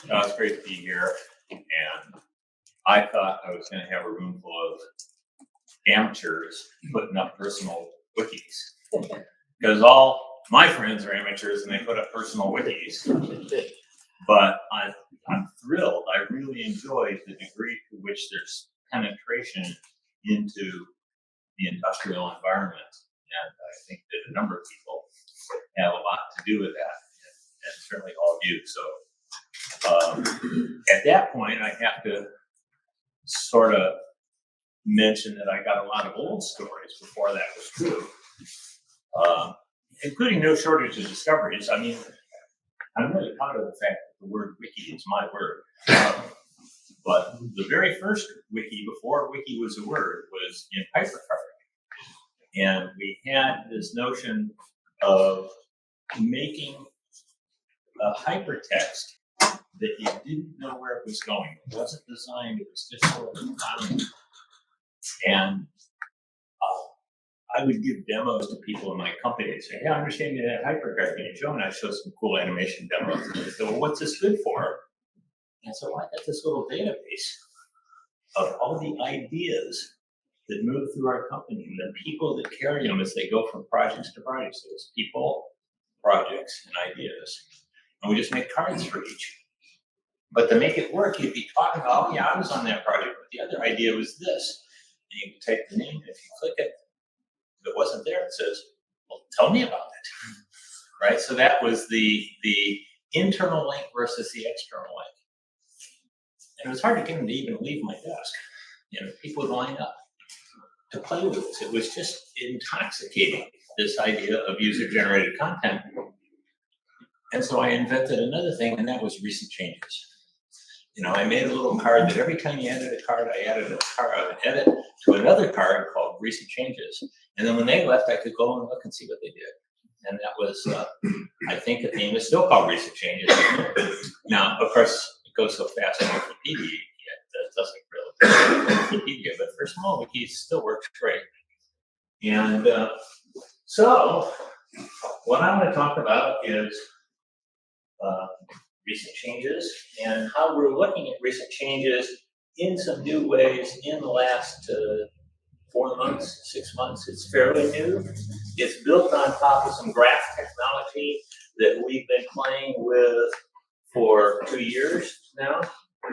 It's great to be here. And I thought I was going to have a room full of amateurs putting up personal wikis. Because all my friends are amateurs and they put up personal wikis. But I'm thrilled. I really enjoyed the degree to which there's penetration into the industrial environment. And I think that a number of people have a lot to do with that, and certainly all of you. So at that point, I have to sort of mention that I got a lot of old stories before that was true, including no shortage of discoveries. I mean, I'm really proud of the fact that the word wiki is my word. But the very first wiki, before wiki was a word, was in hypercarding. And we had this notion of making a hypertext that you didn't know where it was going. It wasn't designed, it was just sort of found. And I would give demos to people in my company and say, "Yeah, I understand you had hypercard. Can you show?" And I show some cool animation demos. And they say, "Well, what's this good for?" And so I got this little database of all the ideas that move through our company and the people that carry them as they go from projects to projects. So it's people, projects, and ideas. And we just make cards for each. But to make it work, you'd be talking about, "Oh yeah, I was on that project, but the other idea was this." And you can type the name, and if you click it, if it wasn't there, it says, "Well, tell me about it." Right? So that was the internal link versus the external link. And it was hard to get them to even leave my desk. You know, people would line up to play with this. It was just intoxicating, this idea of user-generated content. And so I invented another thing, and that was recent changes. You know, I made a little card that every time you added a card, I added a card, I would edit to another card called recent changes. And then when they left, I could go and look and see what they did. And that was, I think the theme is still called recent changes. Now, of course, it goes so fast on Wikipedia, it doesn't really Wikipedia, but for small wikis, it still works great. And so, what I'm going to talk about is recent changes and how we're looking at recent changes in some new ways in the last 4 months, 6 months. It's fairly new. It's built on top of some graph technology that we've been playing with for 2 years now.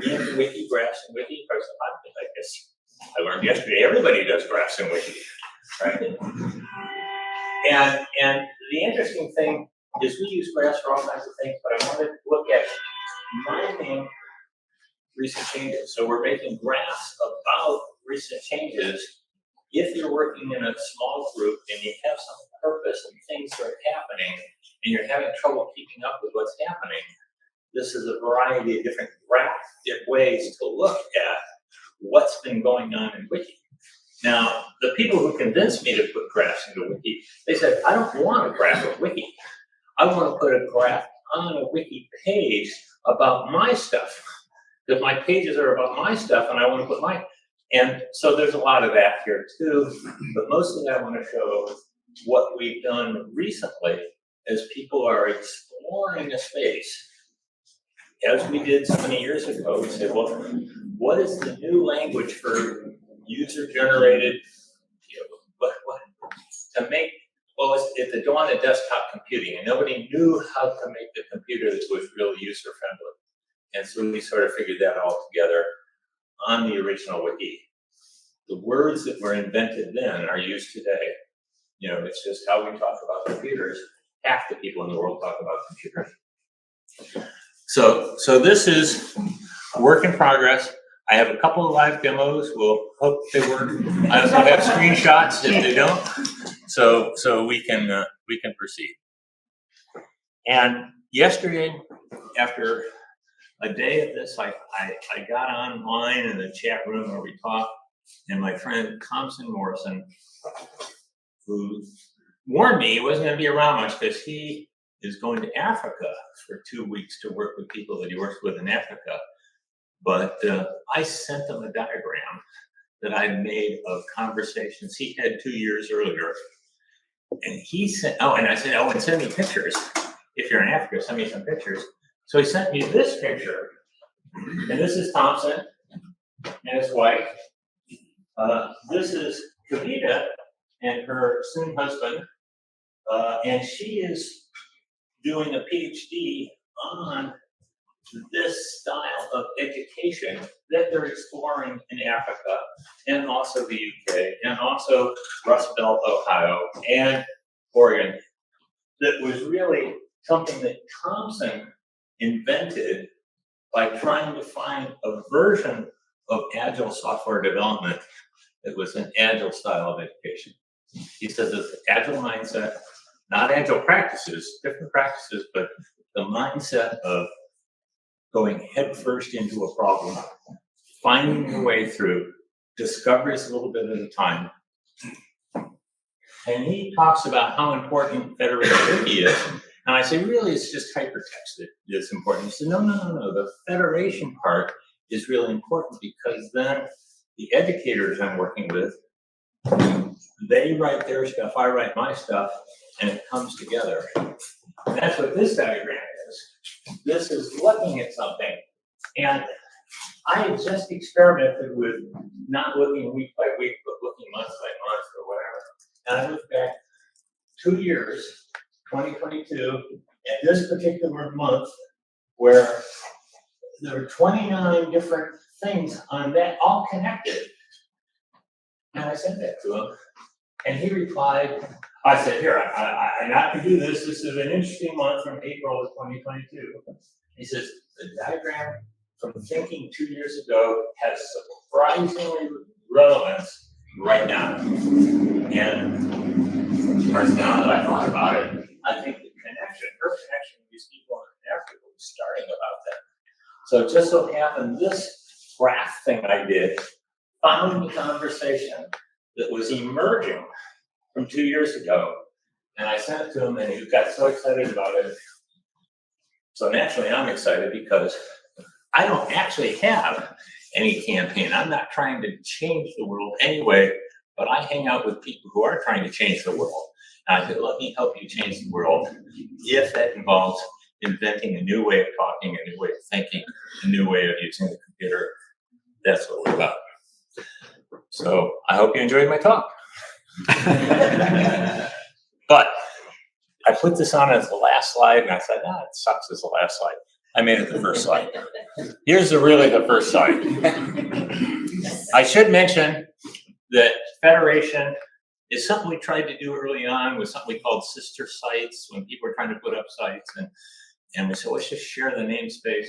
In Wiki, graphs and Wiki. Of course, I guess I learned yesterday, everybody does graphs and Wiki, right? And the interesting thing is we use graphs for all kinds of things, but I wanted to look at mining recent changes. So we're making graphs about recent changes. If you're working in a small group and you have some purpose and things are happening and you're having trouble keeping up with what's happening, this is a variety of different graphic ways to look at what's been going on in Wiki. Now, the people who convinced me to put graphs into Wiki, they said, "I don't want a graph of Wiki. I want to put a graph on a Wiki page about my stuff. Because my pages are about my stuff and I want to put my..." And so there's a lot of that here too. But mostly I want to show what we've done recently as people are exploring a space. As we did so many years ago, we said, well, what is the new language for user-generated, to make, well, it's the dawn of desktop computing, and nobody knew how to make the computer that was really user-friendly. And so we sort of figured that all together on the original Wiki. The words that were invented then are used today. You know, it's just how we talk about computers. Half the people in the world talk about computers. So this is work in progress. I have a couple of live demos. We'll hope they work. I also have screenshots if they don't. So we can proceed. And yesterday, after a day of this, I got online in the chat room where we talked, and my friend Thompson Morrison, who warned me he wasn't going to be around much because he is going to Africa for 2 weeks to work with people that he works with in Africa. But I sent him a diagram that I made of conversations he had 2 years earlier. And he sent, and I said, and send me pictures. If you're in Africa, send me some pictures. So he sent me this picture And this is Thompson and his wife. This is Kavita and her soon husband. And she is doing a PhD on this style of education that they're exploring in Africa and also the UK and also Rust Belt, Ohio, and Oregon. That was really something that Thompson invented by trying to find a version of agile software development that was an agile style of education. He says it's an agile mindset, not agile practices, different practices, but the mindset of going headfirst into a problem, finding your way through, discoveries a little bit at a time. And he talks about how important Federated Wiki is. And I say, really, it's just hypertext that is important. He said, no. The federation part is really important because then the educators I'm working with, they write their stuff, I write my stuff, and it comes together. And that's what this diagram is. This is looking at something. And I had just experimented with not looking week by week, but looking month by month or whatever. And I looked back 2 years, 2022, at this particular month, where there were 29 different things on that, all connected. And I sent that to him. And he replied, I said, here, I not to do this. This is an interesting month from April of 2022. He says, the diagram from thinking 2 years ago has surprisingly relevance right now. And of course, now that I thought about it, I think the connection, her connection with these people in Africa was starting about that. So it just so happened this graph thing I did found the conversation that was emerging from 2 years ago. And I sent it to him and he got so excited about it. So naturally I'm excited because I don't actually have any campaign. I'm not trying to change the world anyway, but I hang out with people who are trying to change the world. And I said, let me help you change the world if that involves inventing a new way of talking, a new way of thinking, a new way of using the computer. That's what we're about. So I hope you enjoyed my talk. But I put this on as the last slide, and I said, it sucks as the last slide. I made it the first slide. Here's really the first slide. I should mention that Federation is something we tried to do early on with something we called sister sites when people were trying to put up sites. And we said, let's just share the namespace.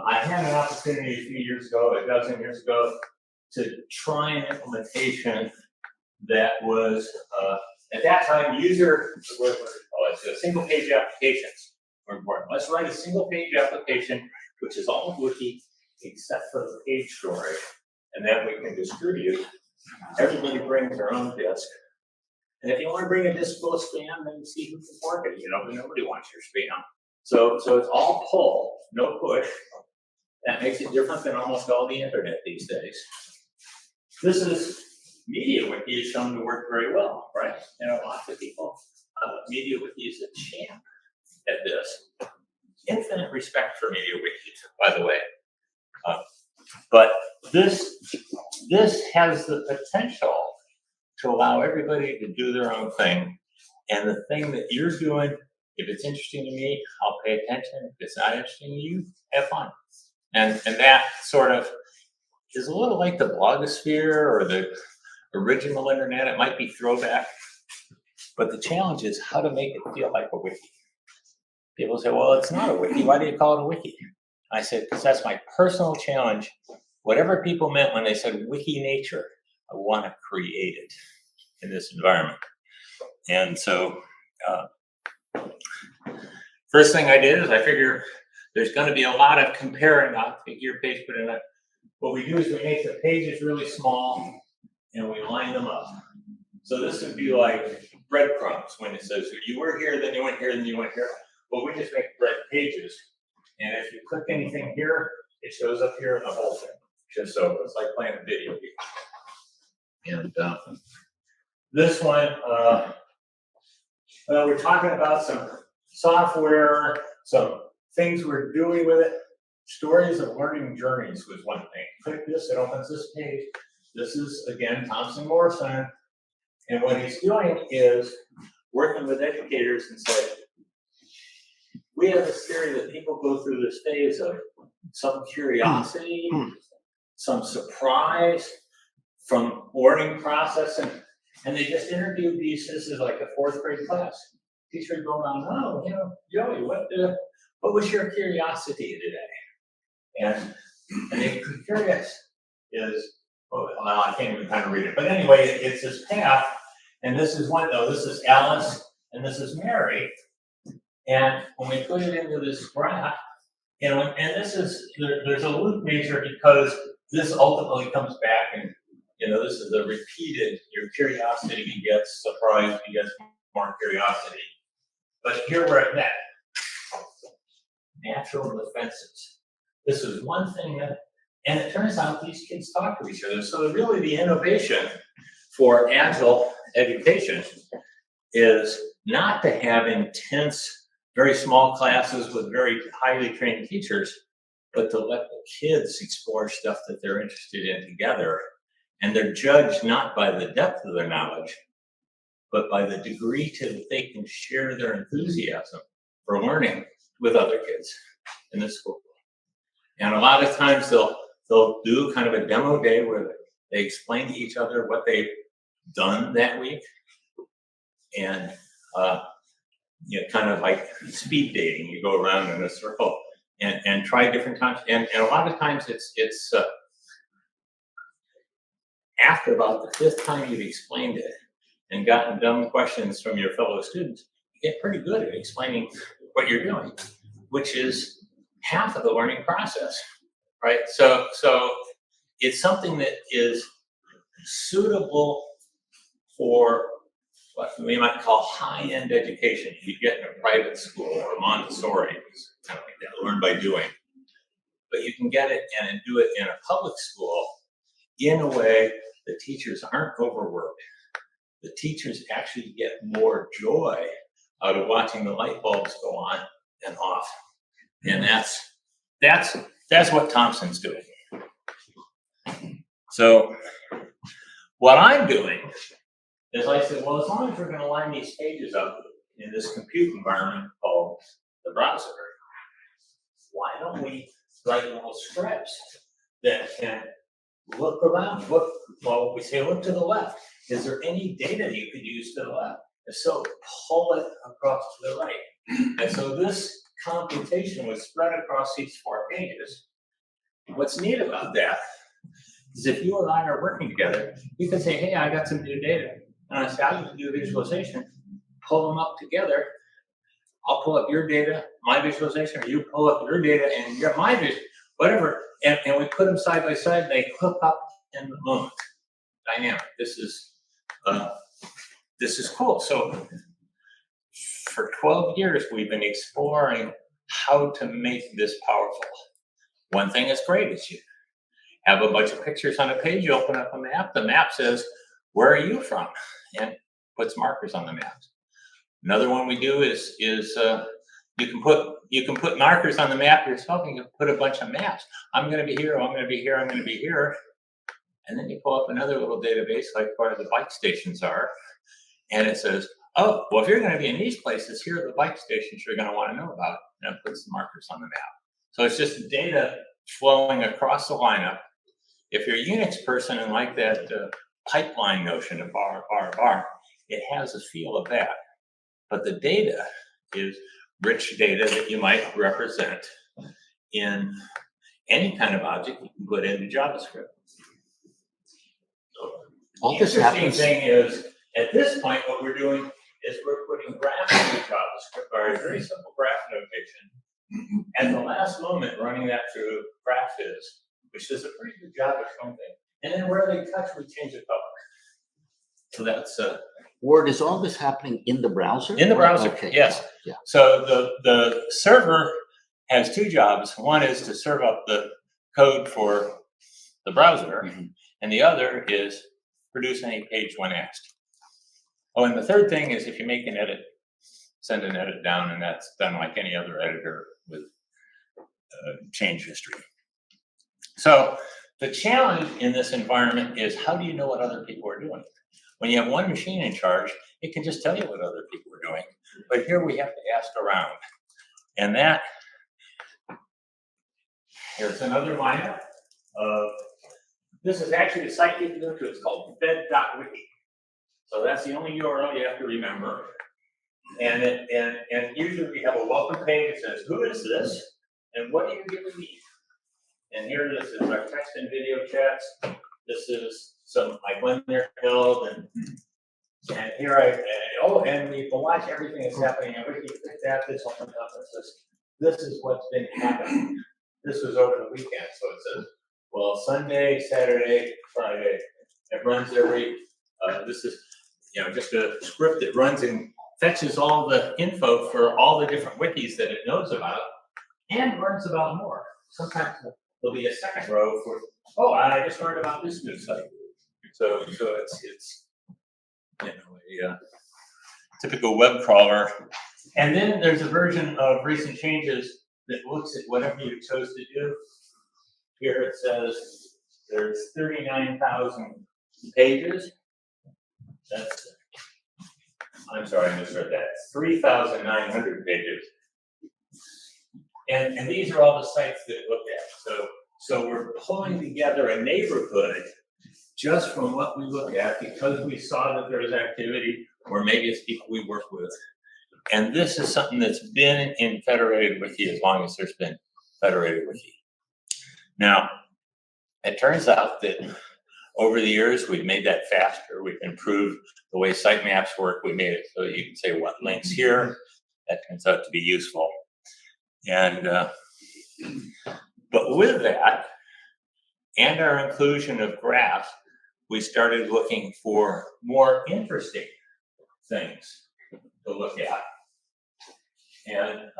I had an opportunity a few years ago, a dozen years ago, to try an implementation that was, at that time, single page applications were important. Let's write a single page application, which is all Wiki, except for the page storage, and then we can distribute. Everybody brings their own disk. And if you want to bring a disk full of spam, then see who can fork it. Nobody wants your spam. So it's all pull, no push. That makes it different than almost all the internet these days. This is MediaWiki is shown to work very well, right? Lots of people. MediaWiki is a champ at this. Infinite respect for MediaWiki, by the way. But this has the potential to allow everybody to do their own thing. And the thing that you're doing, if it's interesting to me, I'll pay attention. If it's not interesting to you, have fun. And that sort of is a little like the blogosphere or the original internet. It might be throwback. But the challenge is how to make it feel like a wiki. People say, well, it's not a wiki. Why do you call it a wiki? I said, because that's my personal challenge. Whatever people meant when they said wiki nature, I want to create it in this environment. And so first thing I did is I figure there's going to be a lot of comparing. I'll take your page, put it in. What we do is we make the pages really small and we line them up. So this would be like breadcrumbs when it says you were here, then you went here, then you went here. Well, we just make bread pages. And if you click anything here, it shows up here in the whole thing. Just so it's like playing a video game. And this one, we're talking about some software, some things we're doing with it. stories of learning journeys was one thing. Click this, it opens this page. This is, again, Thompson Morrison. And what he's doing is working with educators and saying, we have this theory that people go through this phase of some curiosity, some surprise from learning process, and they just interviewed these. This is like a fourth grade class. Teacher would go around, oh, Joey, what was your curiosity today? And they curious is, well, I can't even kind of read it, but anyway, it's this path, and this is one, though, this is Alice, and this is Mary. And when we put it into this graph, and this is, there's a loop measure because this ultimately comes back and, this is the repeated, your curiosity begets surprise, begets more curiosity. But here we're at that. Natural defenses. This is one thing and it turns out these kids talk to each other. So really the innovation for agile education is not to have intense, very small classes with very highly trained teachers, but to let the kids explore stuff that they're interested in together. And they're judged not by the depth of their knowledge, but by the degree to that they can share their enthusiasm for learning with other kids in the school. And a lot of times they'll do kind of a demo day where they explain to each other what they've done that week. And kind of like speed dating, you go around in a circle and try different times. And a lot of times it's after about the fifth time you've explained it and gotten dumb questions from your fellow students, you get pretty good at explaining what you're doing, which is half of the learning process, right? So it's something that is suitable for what we might call high-end education. You get in a private school or Montessori, kind of like that, learn by doing. But you can get it and do it in a public school in a way the teachers aren't overworked. The teachers actually get more joy out of watching the light bulbs go on and off. And that's what Thompson's doing. So what I'm doing is I said, well, as long as we're going to line these pages up in this compute environment called the browser, why don't we write little scripts that can look around, we say look to the left. Is there any data that you could use to the left? If so, pull it across to the right. And so this computation was spread across these 4 pages. What's neat about that is if you and I are working together, you can say, hey, I got some new data. And I say, I can do a visualization, pull them up together. I'll pull up your data, my visualization, or you pull up your data and my vision, whatever. And we put them side by side, and they hook up in the moment. Dynamic. This is cool. So for 12 years, we've been exploring how to make this powerful. One thing that's great is you have a bunch of pictures on a page, you open up a map, the map says, where are you from? And puts markers on the maps. Another one we do is you can put markers on the map yourself, and you can put a bunch of maps. I'm going to be here, I'm going to be here, I'm going to be here. And then you pull up another little database like where the bike stations are, and it says, oh, well, if you're going to be in these places, here are the bike stations you're going to want to know about, and it puts the markers on the map. So it's just data flowing across the lineup. If you're a Unix person and like that pipeline notion of bar, it has a feel of that. But the data is rich data that you might represent in any kind of object you can put into JavaScript. So the interesting thing is, at this point, what we're doing is we're putting graphs into JavaScript, or a very simple graph notation. At the last moment, running that through GraphViz, which does a pretty good job of showing things. And then where they touch, we change the color. So that's Word, is all this happening in the browser? In the browser, okay. Yes. Yeah. So the server has 2 jobs. One is to serve up the code for the browser, and the other is produce any page when asked. Oh, and the third thing is if you make an edit, send an edit down, and that's done like any other editor with change history. So the challenge in this environment is, how do you know what other people are doing? When you have one machine in charge, it can just tell you what other people are doing. But here we have to ask around. And that, here's another lineup of, this is actually a site you can go to. It's called Fed.Wiki. So that's the only URL you have to remember. And usually we have a welcome page that says, who is this? And what do you really need? And here, this is our text and video chats. This is some, like when they're held, and here and we can watch everything that's happening. And we can pick that, this opens up and says, this is what's been happening. This was over the weekend. So it says, well, Sunday, Saturday, Friday. It runs every, this is, just a script that runs and fetches all the info for all the different wikis that it knows about and learns about more. Sometimes there'll be a second row for, oh, I just learned about this new site. So it's a typical web crawler. And then there's a version of recent changes that looks at whatever you chose to do. Here it says there's 39,000 pages. That's, I'm sorry, I misread that. 3,900 pages. And these are all the sites that it looked at. So we're pulling together a neighborhood just from what we look at, because we saw that there's activity, or maybe it's people we work with. And this is something that's been in Federated Wiki as long as there's been Federated Wiki. Now, it turns out that over the years, we've made that faster. We've improved the way sitemaps work. We made it so you can say what links here. That turns out to be useful. And but with that, and our inclusion of graphs, we started looking for more interesting things to look at. And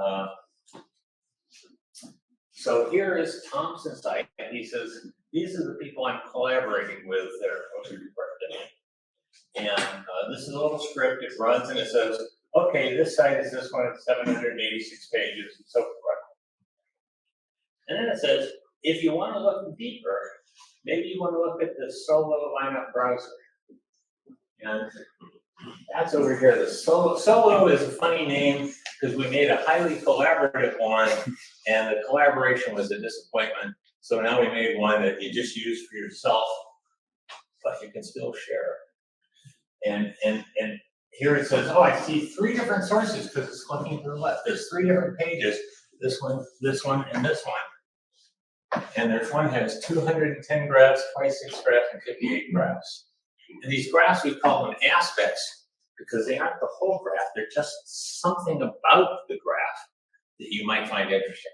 so here is Thompson's site, and he says, these are the people I'm collaborating with that are most important. And this is a little script, it runs and it says, okay, this site is this one, it's 786 pages, and so forth. And then it says, if you want to look deeper, maybe you want to look at the solo lineup browser. And that's over here. The solo is a funny name because we made a highly collaborative one, and the collaboration was a disappointment. So now we made one that you just use for yourself, but you can still share. And here it says, oh, I see 3 different sources because it's looking to the left. There's 3 different pages. This one, and this one. And there's one that has 210 graphs, 26 graphs, and 58 graphs. And these graphs, we call them aspects because they aren't the whole graph. They're just something about the graph that you might find interesting.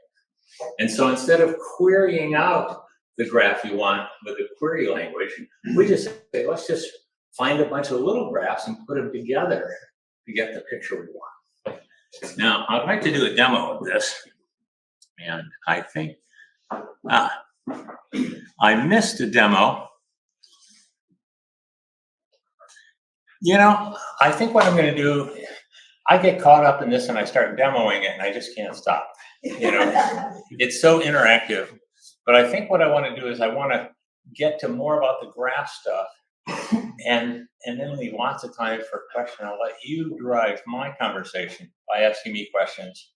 And so instead of querying out the graph you want with a query language, we just say, let's just find a bunch of little graphs and put them together to get the picture we want. Now, I'd like to do a demo of this. And I think, I missed a demo. I think what I'm going to do, I get caught up in this and I start demoing it and I just can't stop. It's so interactive. But I think what I want to do is I want to get to more about the graph stuff and then leave lots of time for questions. I'll let you drive my conversation by asking me questions.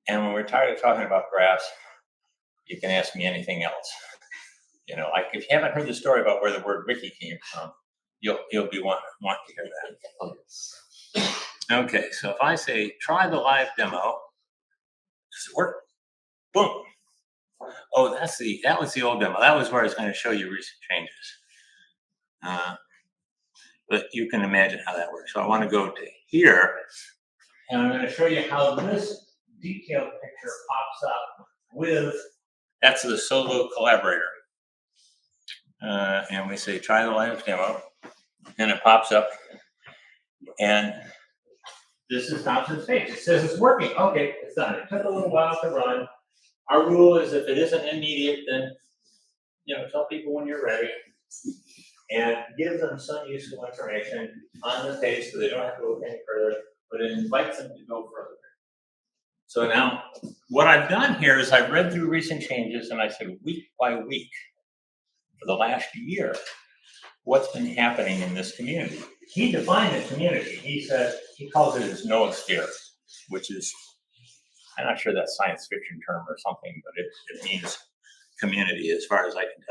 And when we're tired of talking about graphs, you can ask me anything else. Like if you haven't heard the story about where the word wiki came from, you'll be want to hear that. Okay, so if I say try the live demo, does it work? Boom. Oh, that was the old demo. That was where I was going to show you recent changes. But you can imagine how that works. So I want to go to here, and I'm going to show you how this detailed picture pops up with, that's the solo collaborator. And we say try the live demo, and it pops up. And this is Thompson's page. It says it's working. Okay, it's done. It took a little while to run. Our rule is if it isn't immediate, then tell people when you're ready and give them some useful information on the page so they don't have to look any further, but it invites them to go further. So now, what I've done here is I've read through recent changes and I said week by week for the last year, what's been happening in this community. He defined the community. He said, he calls it his noosphere, which is, I'm not sure that's science fiction term or something, but it means community as far as I can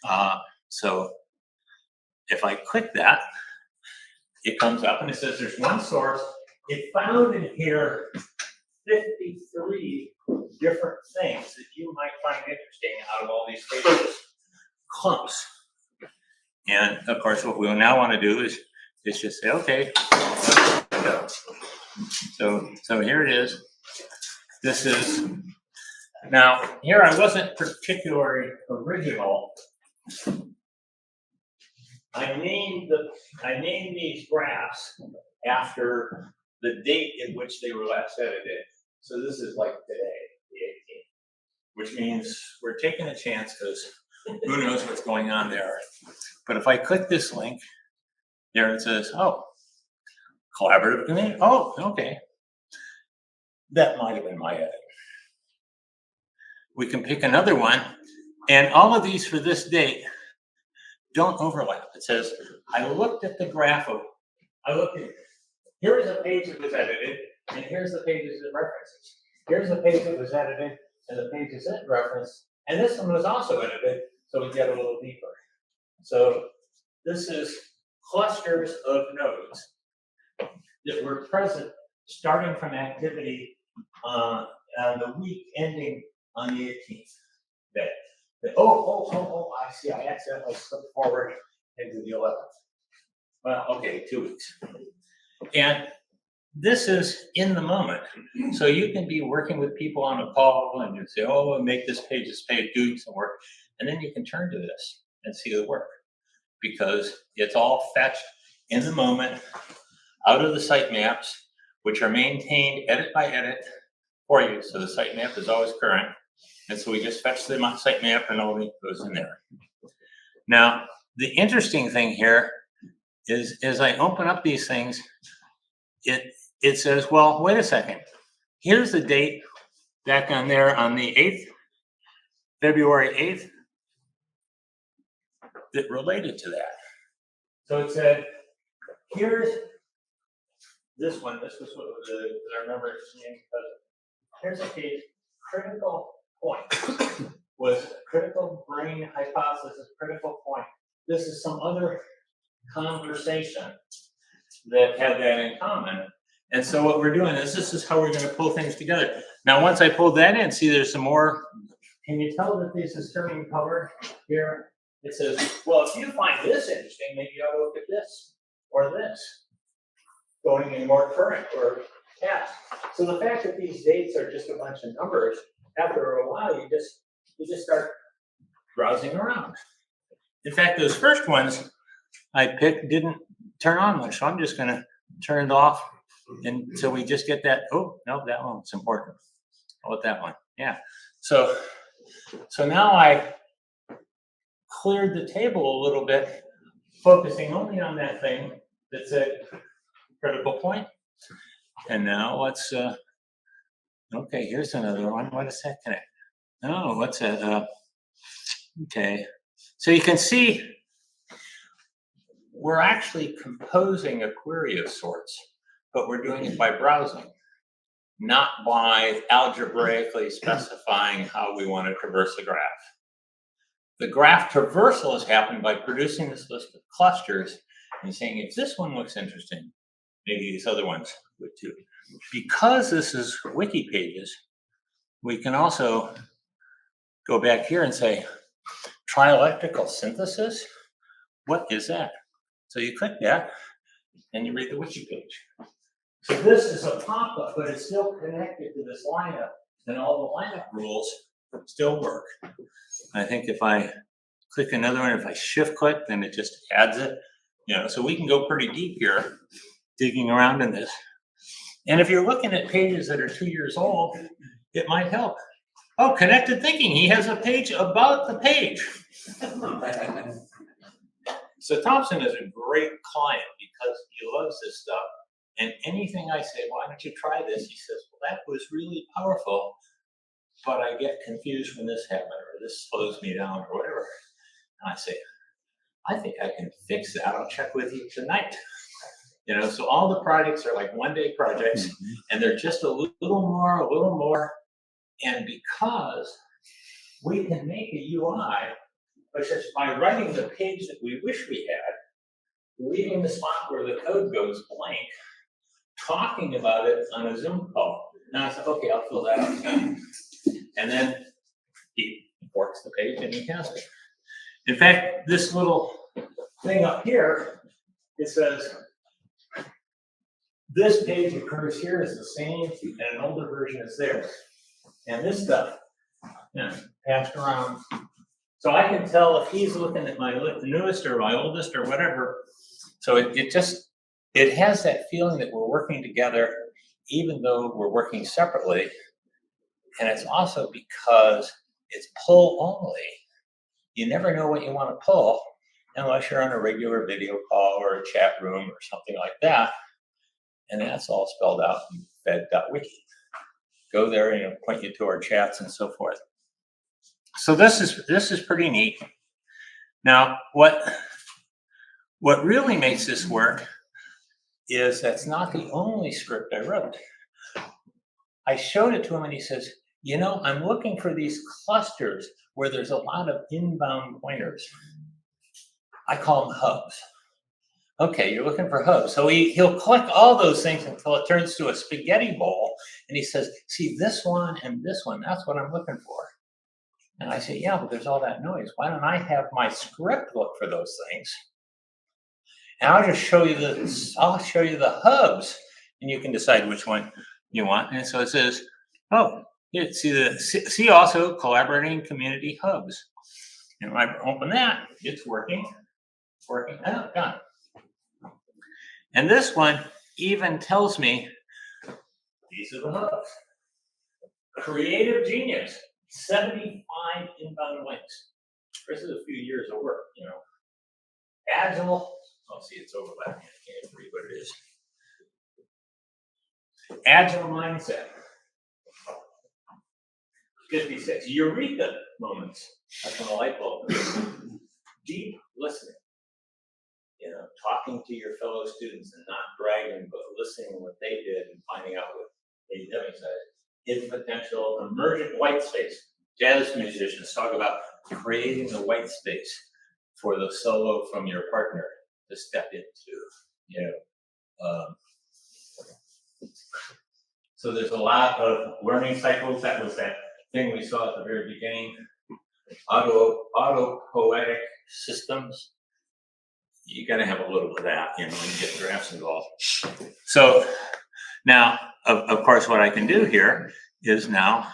tell. So if I click that, it comes up and it says there's one source. It found in here 53 different things that you might find interesting out of all these pages, clumps. And of course, what we now want to do is just say, okay. So here it is. This is, now here I wasn't particularly original. I named these graphs after the date in which they were last edited. So this is like today, the 18th, which means we're taking a chance because who knows what's going on there. But if I click this link, there it says, oh, collaborative community. Oh, okay. That might have been my edit. We can pick another one, and all of these for this date don't overlap. It says, I looked at the graph of, here is a page that was edited, and here's the pages it references. Here's the page that was edited, and the pages it referenced, and this one was also edited, so we get a little deeper. So this is clusters of nodes that were present starting from activity on the week ending on the 18th day. I see, I accidentally slipped forward into the 11th. Well, okay, 2 weeks. And this is in the moment. So you can be working with people on a call and you say, oh, make this page doing some work. And then you can turn to this and see the work because it's all fetched in the moment out of the sitemaps, which are maintained edit by edit for you. So the sitemap is always current. And so we just fetch the sitemap and all that goes in there. Now, the interesting thing here is as I open up these things, it says, well, wait a second. Here's the date back on there on the 8th, February 8th, that related to that. So it said, here's this one. This was what I remember it saying, because here's a page, critical point was critical brain hypothesis, critical point. This is some other conversation that had that in common. And so what we're doing is this is how we're going to pull things together. Now, once I pull that in, see there's some more. Can you tell that this is turning color here? It says, well, if you find this interesting, maybe you ought to look at this or this, going in more current or past. So the fact that these dates are just a bunch of numbers, after a while, you just start browsing around. In fact, those first ones I picked didn't turn on much, so I'm just going to turn it off. And so we just get that. Oh, no, that one's important. How about that one? Yeah. So now I cleared the table a little bit, focusing only on that thing that said critical point. And now let's, okay, here's another one. What is that connect? Oh, what's that? Okay. So you can see we're actually composing a query of sorts, but we're doing it by browsing, not by algebraically specifying how we want to traverse the graph. The graph traversal has happened by producing this list of clusters and saying, if this one looks interesting, maybe these other ones would too. Because this is wiki pages, we can also go back here and say, trialectical synthesis, what is that? So you click that and you read the wiki page. So this is a pop-up, but it's still connected to this lineup, and all the lineup rules still work. I think if I click another one, if I shift click, then it just adds it. You know, so we can go pretty deep here, digging around in this. And if you're looking at pages that are 2 years old, it might help. Oh, connected thinking. He has a page about the page. So Thompson is a great client because he loves this stuff. And anything I say, why don't you try this? He says, well, that was really powerful, but I get confused when this happened, or this slows me down, or whatever. And I say, I think I can fix that. I'll check with you tonight. So all the projects are like one-day projects, and they're just a little more. And because we can make a UI, which is by writing the page that we wish we had, leaving the spot where the code goes blank, talking about it on a Zoom call. And I said, okay, I'll fill that out. And then he works the page and he has it. In fact, this little thing up here, it says, this page occurs here is the same, and an older version is there. And this stuff, passed around. So I can tell if he's looking at my newest or my oldest or whatever. So it has that feeling that we're working together, even though we're working separately. And it's also because it's pull only. You never know what you want to pull unless you're on a regular video call or a chat room or something like that. And that's all spelled out in fed.wiki. Go there and it'll point you to our chats and so forth. So this is pretty neat. Now, what really makes this work is that's not the only script I wrote. I showed it to him and he says, I'm looking for these clusters where there's a lot of inbound pointers. I call them hubs. Okay, you're looking for hubs. So he'll click all those things until it turns to a spaghetti bowl. And he says, see, this one and this one, that's what I'm looking for. And I say, yeah, but there's all that noise. Why don't I have my script look for those things? And I'll just show you the hubs, and you can decide which one you want. And so it says, oh, see also collaborating community hubs. And when I open that, it's working. Oh, done. And this one even tells me these are the hubs. Creative genius, 75 inbound links. This is a few years of work, Agile. Oh, see, it's overlapping. I can't read what it is. Agile mindset. 56. Eureka moments. That's when the light bulb goes. Deep listening. Talking to your fellow students and not bragging, but listening what they did and finding out what they did. Hidden potential, emergent white space. Jazz musicians talk about creating the white space for the solo from your partner to step into. So there's a lot of learning cycles. That was that thing we saw at the very beginning. Autopoietic systems. You got to have a little of that, when you get graphs involved. So now, of course, what I can do here is now,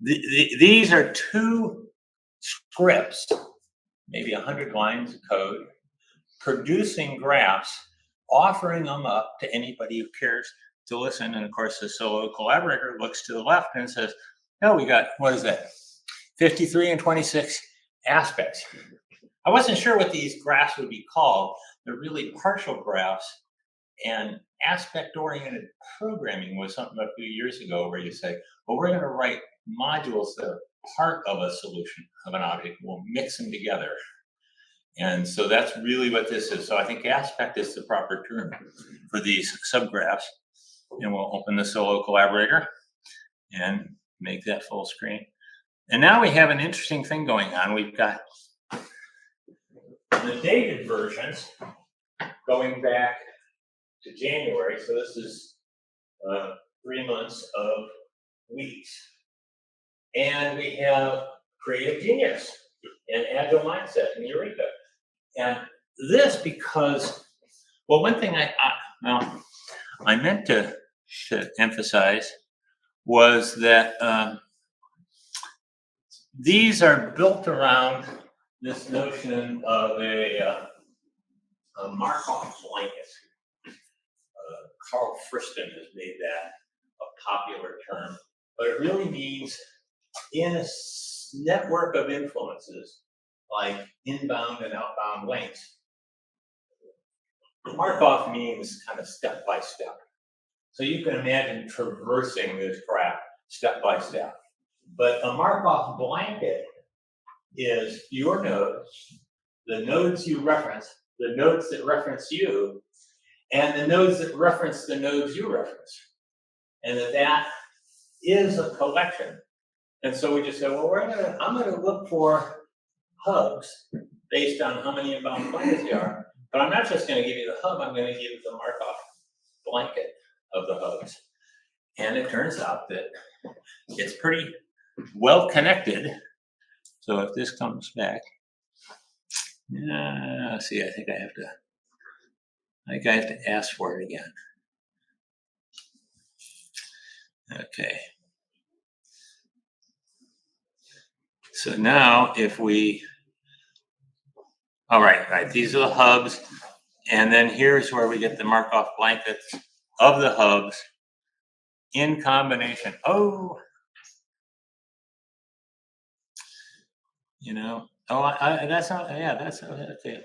these are two scripts, maybe 100 lines of code, producing graphs, offering them up to anybody who cares to listen. And of course, the solo collaborator looks to the left and says, oh, we got, what is that? 53 and 26 aspects. I wasn't sure what these graphs would be called. They're really partial graphs, and aspect-oriented programming was something a few years ago where you say, well, we're going to write modules that are part of a solution of an object. We'll mix them together. And so that's really what this is. So I think aspect is the proper term for these subgraphs. And we'll open the solo collaborator and make that full screen. And now we have an interesting thing going on. We've got the dated versions going back to January. So this is 3 months of weeks. And we have Creative Genius and Agile Mindset and Eureka. And this because, well, one thing I meant to emphasize was that these are built around this notion of a Markov blanket. Carl Friston has made that a popular term, but it really means in a network of influences like inbound and outbound links, Mark off means kind of step by step. So you can imagine traversing this graph step by step. But a mark off blanket is your nodes, the nodes you reference, the nodes that reference you, and the nodes that reference the nodes you reference. And that is a collection. And so we just say, well, I'm gonna look for hubs based on how many inbound blankets there are. But I'm not just gonna give you the hub, I'm gonna give you the Markov blanket of the hubs. And it turns out that it's pretty well connected. So if this comes back, see, I think I have to ask for it again. Okay. So now if we, all right, these are the hubs. And then here's where we get the Markov blankets of the hubs in combination. Oh, you know, that's not, yeah, that's okay.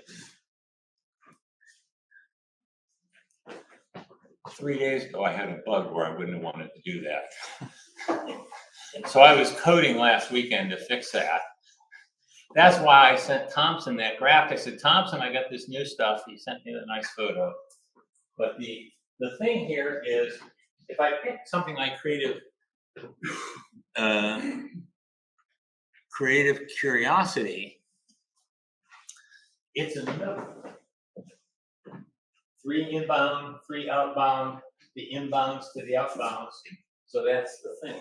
3 days ago, I had a bug where I wouldn't have wanted to do that. So I was coding last weekend to fix that. That's why I sent Thompson that graph. I said, Thompson, I got this new stuff. He sent me a nice photo. But the thing here is, if I pick something like creative curiosity, it's a node. 3 inbound, 3 outbound, the inbounds to the outbounds. So that's the thing.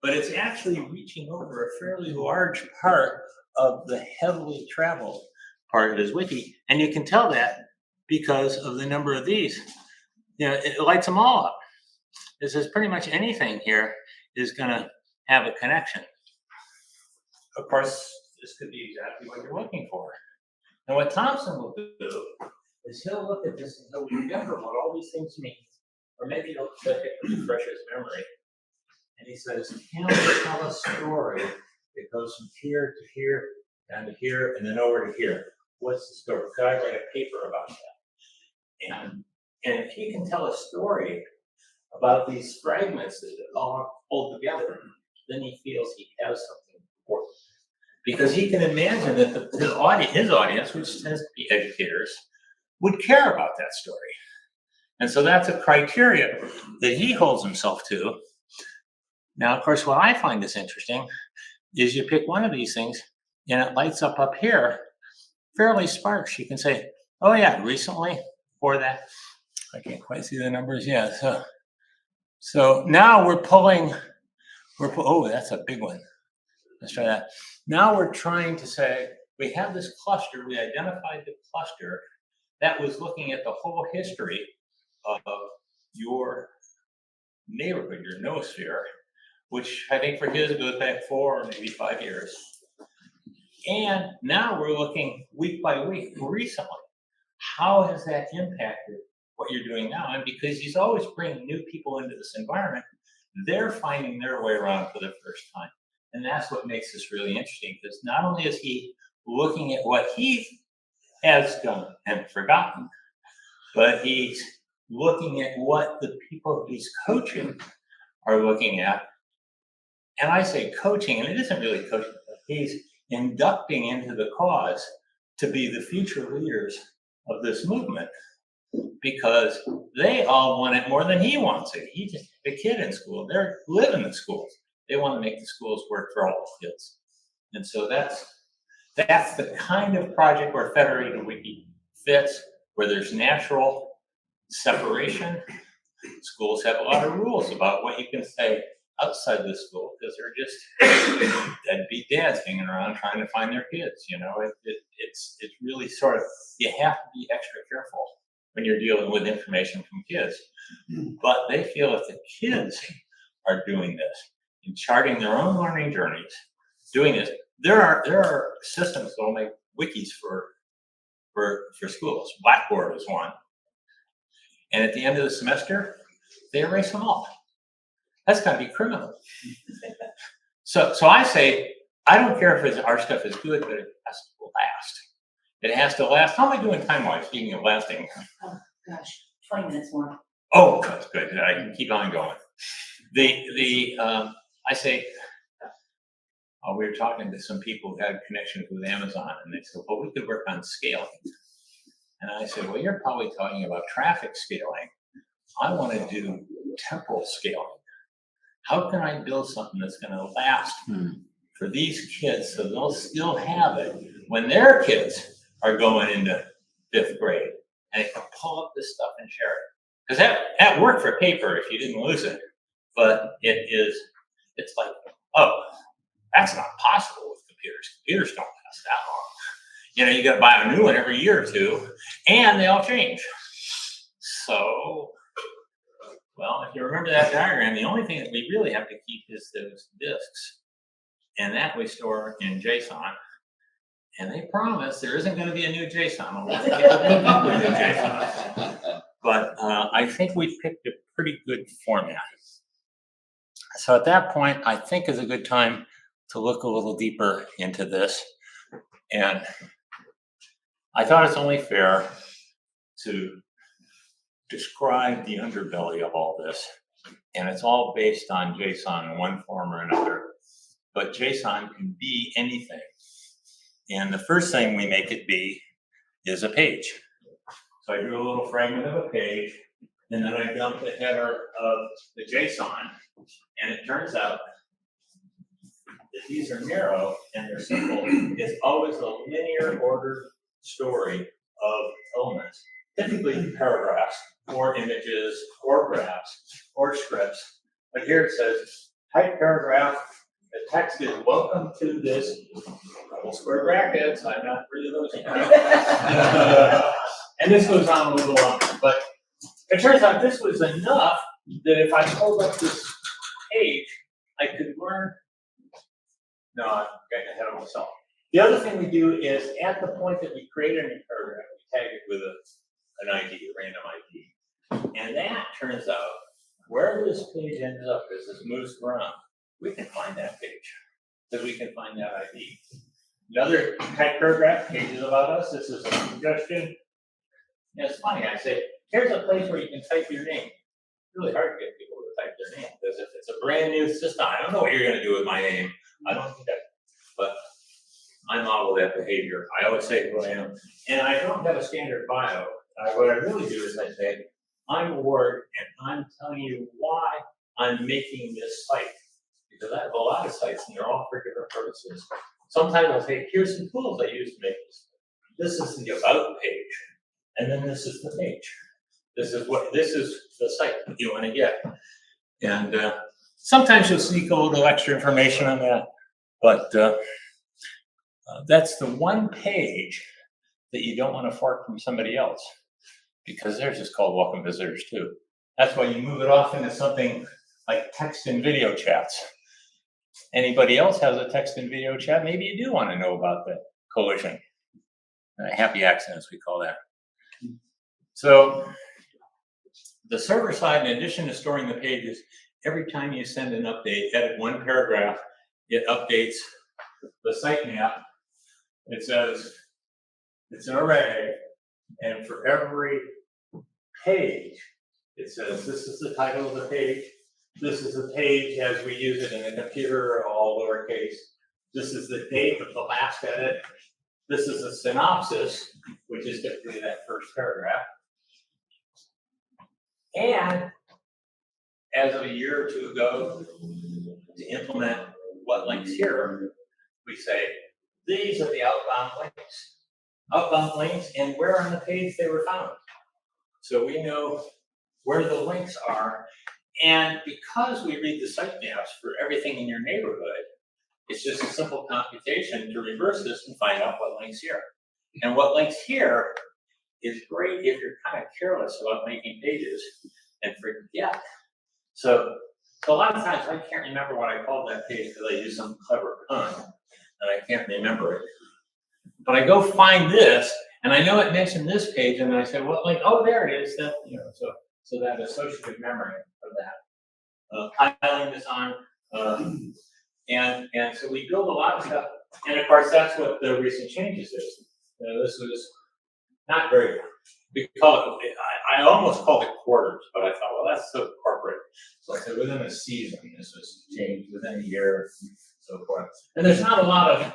But it's actually reaching over a fairly large part of the heavily traveled part of his wiki. And you can tell that because of the number of these. You know, it lights them all up. It says pretty much anything here is going to have a connection. Of course, this could be exactly what you're looking for. And what Thompson will do is he'll look at this and he'll remember what all these things mean. Or maybe he'll click it to refresh his memory. And he says, can we tell a story that goes from here to here, down to here, and then over to here? What's the story? Could I write a paper about that? And if he can tell a story about these fragments that all hold together, then he feels he has something important. Because he can imagine that his audience, which tends to be educators, would care about that story. And so that's a criteria that he holds himself to. Now, of course, what I find is interesting is you pick one of these things and it lights up here, fairly sparse. You can say, oh yeah, recently for that, I can't quite see the numbers. Yeah, so now we're pulling, oh, that's a big one. Let's try that. Now we're trying to say, we have this cluster, we identified the cluster that was looking at the whole history of your neighborhood, your noosphere, which I think for his it goes back 4 or maybe 5 years. And now we're looking week by week, recently. How has that impacted what you're doing now? And because he's always bringing new people into this environment, they're finding their way around for the first time. And that's what makes this really interesting, because not only is he looking at what he has done and forgotten, but he's looking at what the people he's coaching are looking at. And I say coaching, and it isn't really coaching. He's inducting into the cause to be the future leaders of this movement, because they all want it more than he wants it. He's just a kid in school. They're living the schools. They want to make the schools work for all the kids. And so that's the kind of project where Federated Wiki fits, where there's natural separation. Schools have a lot of rules about what you can say outside the school, because they're just deadbeat dads hanging around trying to find their kids. You know, it's really sort of, you have to be extra careful when you're dealing with information from kids. But they feel if the kids are doing this and charting their own learning journeys, doing this, there are systems that will make wikis for schools. Blackboard is one. And at the end of the semester, they erase them all. That's got to be criminal. So I say, I don't care if our stuff is good, but it has to last. It has to last. How am I doing time-wise, speaking of lasting? Oh, gosh, 20 minutes more. Oh, good. I can keep on going. I say, we were talking to some people who had connections with Amazon, and they said, well, we could work on scaling. And I said, well, you're probably talking about traffic scaling. I want to do temporal scaling. How can I build something that's going to last for these kids so they'll still have it when their kids are going into 5th grade, and they can pull up this stuff and share it? Because that worked for paper if you didn't lose it, but it's like, oh, that's not possible with computers. Computers don't last that long. You know, you got to buy a new one every year or two, and they all change. So, well, if you remember that diagram, the only thing that we really have to keep is those disks, and that we store in JSON. And they promise there isn't going to be a new JSON. We'll come up with a new JSON. But I think we picked a pretty good format. So at that point, I think is a good time to look a little deeper into this. And I thought it's only fair to describe the underbelly of all this. And it's all based on JSON in one form or another. But JSON can be anything. And the first thing we make it be is a page. So I drew a little fragment of a page, and then I dumped the header of the JSON. And it turns out that these are narrow and they're simple. It's always a linear ordered story of elements, typically paragraphs or images or graphs or scripts. But here it says, type paragraph. The text is welcome to this double square brackets. I'm not really losing and this goes on a little longer. But it turns out this was enough that if I pulled up this page, I could learn. No, I'm getting ahead of myself. The other thing we do is at the point that we create a new paragraph, we tag it with an ID, a random ID. And that turns out wherever this page ends up as this moves around, we can find that page because we can find that ID. Another type paragraph, pages about us. This is a suggestion. And it's funny, I say, here's a place where you can type your name. It's really hard to get people to type their name because if it's a brand new system, I don't know what you're going to do with my name. I don't think that, but I model that behavior. I always say who I am. And I don't have a standard bio. What I really do is I say, I'm Ward, and I'm telling you why I'm making this site. Because I have a lot of sites, and they're all for different purposes. Sometimes I'll say, here's some tools I use to make this. This is the about page, and then this is the page. This is the site that you want to get. And sometimes you'll sneak a little extra information on that, but that's the one page that you don't want to fork from somebody else, because theirs is called welcome visitors too. That's why you move it off into something like text and video chats. Anybody else has a text and video chat? Maybe you do want to know about the collision. Happy accidents, we call that. So the server side, in addition to storing the pages, every time you send an update, edit one paragraph, it updates the sitemap. It says it's an array, and for every page, it says this is the title of the page. This is the page as we use it in a computer, all lowercase. This is the date of the last edit. This is a synopsis, which is typically that first paragraph. And as of a year or two ago, to implement what links here, we say, these are the outbound links. Outbound links and where on the page they were found. So we know where the links are. And because we read the sitemaps for everything in your neighborhood, it's just a simple computation to reverse this and find out what links here. And what links here is great if you're kind of careless about making pages and forget. So a lot of times I can't remember what I called that page because I used some clever pun and I can't remember it. But I go find this, and I know it mentioned this page, and I say, well, like, oh, there it is. That, you know, so that associative memory for that. Piling this on, and so we build a lot of stuff, and of course that's what the recent changes is. this was not very, we call it, I almost called it quarters, but I thought, well, that's so corporate. So I said within a season, this was changed within a year, so forth. And there's not a lot of,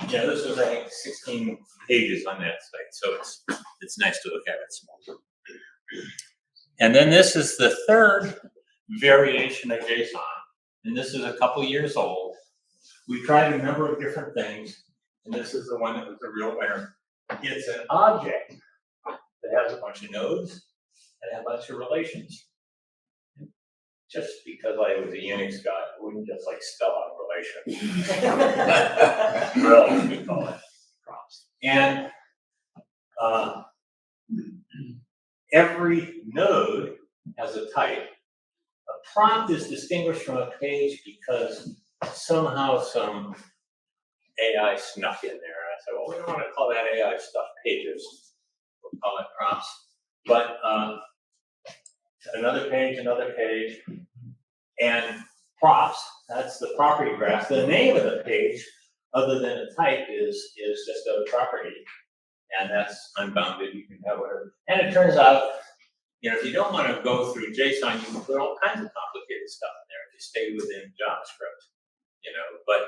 this was, I think, 16 pages on that site, so it's nice to look at it small. And then this is the third variation of JSON, and this is a couple years old. We tried a number of different things, and this is the one that was the real winner. It's an object that has a bunch of nodes and a bunch of relations. Just because I was a Unix guy, I wouldn't just like spell out relations. Rel, we call it, props. And every node has a type. A prompt is distinguished from a page because somehow some AI snuck in there. I said, well, we don't want to call that AI stuff pages. We'll call it prompts. But another page, and props, that's the property graph. The name of the page, other than a type, is just a property. And that's unbounded, you can have whatever. And it turns out, if you don't want to go through JSON, you can put all kinds of complicated stuff in there if you stay within JavaScript, but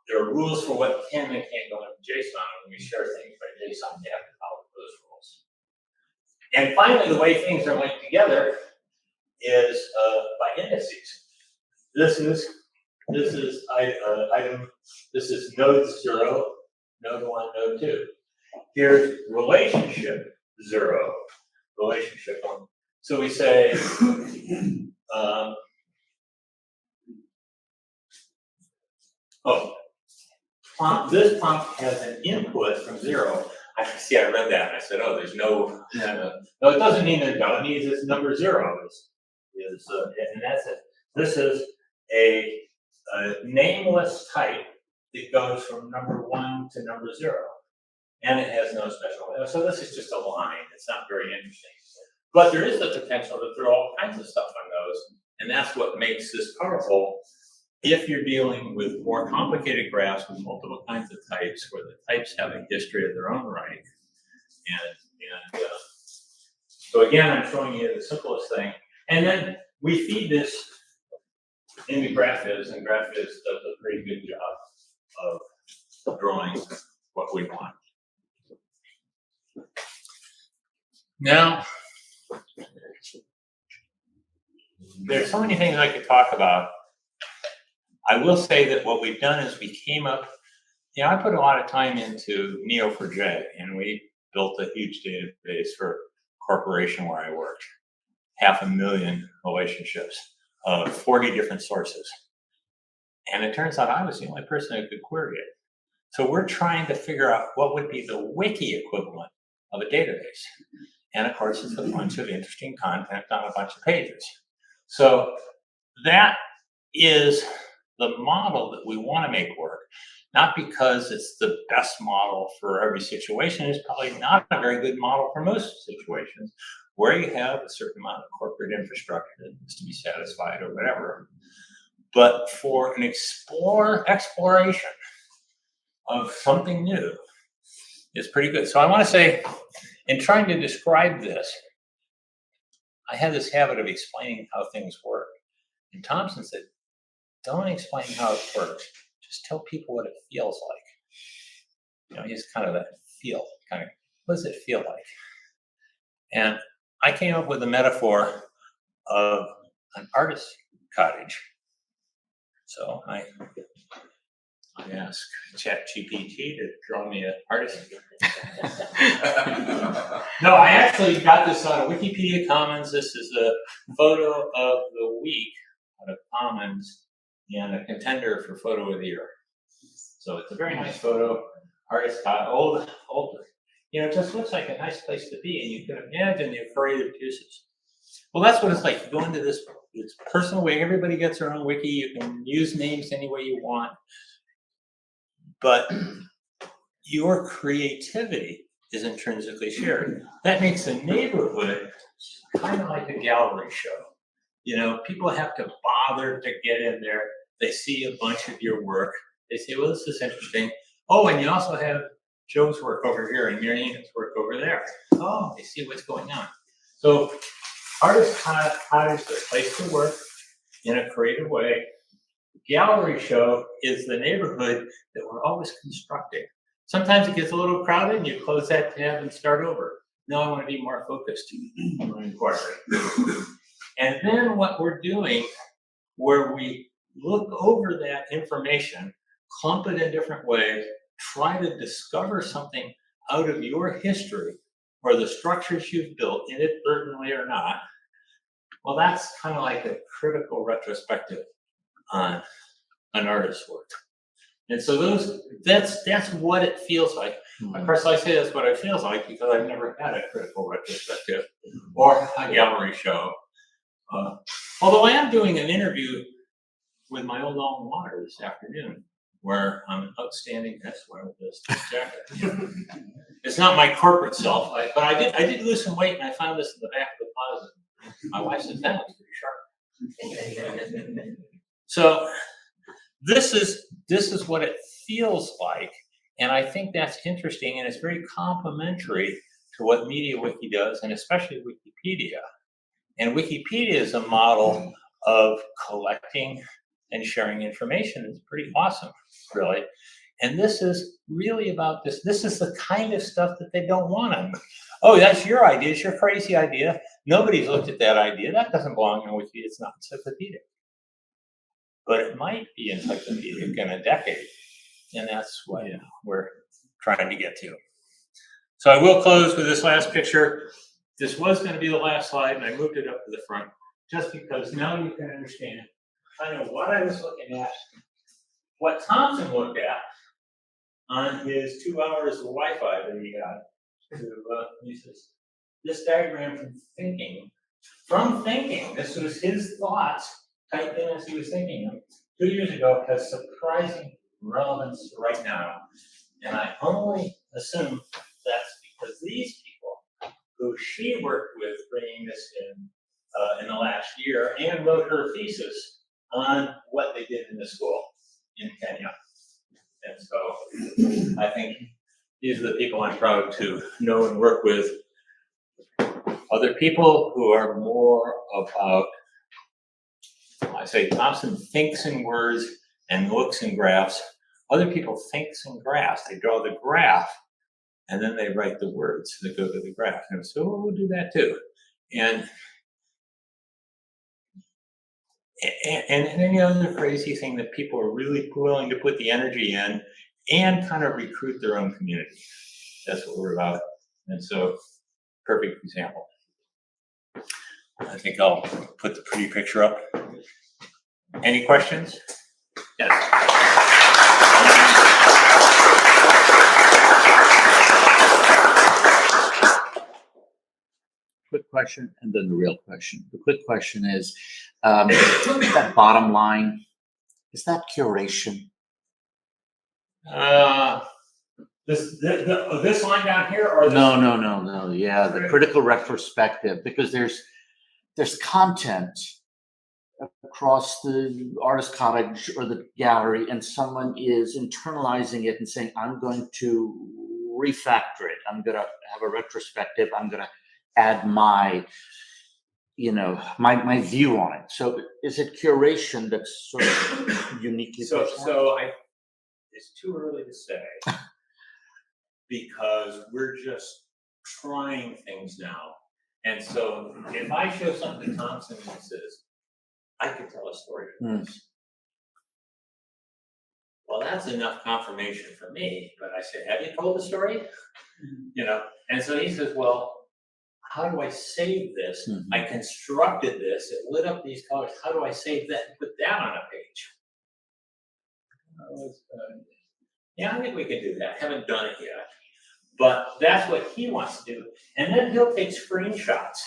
there are rules for what can and can't go into JSON. When we share things by JSON, you have to follow those rules. And finally, the way things are linked together is by indices. This is item. This is node 0, node 1, node 2. Here's relationship 0, relationship 1. So we say this prompt has an input from 0. I read that and I said, oh, there's no, no, it doesn't mean there's no, it means it's number 0 and that's it. This is a nameless type that goes from number 1 to number 0. And it has no special, so this is just a line. It's not very interesting. But there is the potential to throw all kinds of stuff on those, and that's what makes this powerful if you're dealing with more complicated graphs with multiple kinds of types, where the types have a history of their own right. And so again, I'm showing you the simplest thing. And then we feed this into GraphViz, and GraphViz does a pretty good job of drawing what we want. Now, there's so many things I could talk about. I will say that what we've done is we came up, I put a lot of time into Neo4j, and we built a huge database for a corporation where I worked. 500,000 relationships of 40 different sources. And it turns out I was the only person who could query it. So we're trying to figure out what would be the wiki equivalent of a database. And of course, it's a bunch of interesting content on a bunch of pages. So that is the model that we want to make work, not because it's the best model for every situation. It's probably not a very good model for most situations where you have a certain amount of corporate infrastructure that needs to be satisfied or whatever. But for an exploration of something new, it's pretty good. So I want to say, in trying to describe this, I had this habit of explaining how things work. And Thompson said, don't explain how it works. Just tell people what it feels like. He's kind of that feel, what does it feel like? And I came up with a metaphor of an artist's cottage. So I asked ChatGPT to draw me an artist. No, I actually got this out of Wikipedia Commons. This is a photo of the week out of Commons and a contender for photo of the year. So it's a very nice photo. Artist cottage, old. It just looks like a nice place to be, and you can imagine the variety of uses. Well, that's what it's like. You go into this personal way. Everybody gets their own wiki. You can use names any way you want. But your creativity is intrinsically shared. That makes a neighborhood kind of like a gallery show. People have to bother to get in there. They see a bunch of your work. They say, well, this is interesting. Oh, and you also have Joe's work over here and Marianne's work over there. Oh, they see what's going on. So artist cottage is a place to work in a creative way. Gallery show is the neighborhood that we're always constructing. Sometimes it gets a little crowded and you close that tab and start over. No, I want to be more focused on inquiry. And then what we're doing, where we look over that information, clump it in different ways, try to discover something out of your history or the structures you've built, inadvertently or not. Well, that's kind of like a critical retrospective on an artist's work. And so that's what it feels like. Of course, I say that's what it feels like because I've never had a critical retrospective or a gallery show. Although I am doing an interview with my old alma mater this afternoon, where I'm an outstanding, that's why with this jacket. It's not my corporate self, but I did lose some weight, and I found this in the back of the closet. My wife said that was pretty sharp. So this is what it feels like, and I think that's interesting, and it's very complementary to what MediaWiki does, and especially Wikipedia. And Wikipedia is a model of collecting and sharing information. It's pretty awesome, really. And this is really about this. This is the kind of stuff that they don't want to. Oh, that's your idea. It's your crazy idea. Nobody's looked at that idea. That doesn't belong in Wikipedia. It's not encyclopedic. But it might be encyclopedic in a decade. And that's what we're trying to get to. So I will close with this last picture. This was going to be the last slide, and I moved it up to the front just because now you can understand kind of what I was looking at, what Thompson looked at on his 2 hours of Wi-Fi that he got. He says, this diagram from thinking, this was his thoughts typed in as he was thinking them 2 years ago, has surprising relevance right now. And I only assume that's because these people who she worked with bringing this in the last year and wrote her thesis on what they did in the school in Kenya. And so I think these are the people I'm proud to know and work with. Other people who are more about, I say Thompson thinks in words and looks in graphs. Other people thinks in graphs. They draw the graph and then they write the words that go to the graph. And so we'll do that too. And any other crazy thing that people are really willing to put the energy in and kind of recruit their own community. That's what we're about. And so, perfect example. I think I'll put the pretty picture up. Any questions? Yes. Quick question, and then the real question. The quick question is, that bottom line, is that curation? This line down here, or this? No. Yeah, the critical retrospective, because there's content across the artist cottage or the gallery, and someone is internalizing it and saying, I'm going to refactor it. I'm going to have a retrospective. I'm going to add my view on it. So is it curation that's sort of uniquely So it's too early to say because we're just trying things now. And so if I show something to Thompson and says, I could tell a story from this. Well, that's enough confirmation for me. But I say, have you told the story? And so he says, well, how do I save this? Mm-hmm. I constructed this. It lit up these colors. How do I save that and put that on a page? Yeah, I think we can do that. Haven't done it yet. But that's what he wants to do. And then he'll take screenshots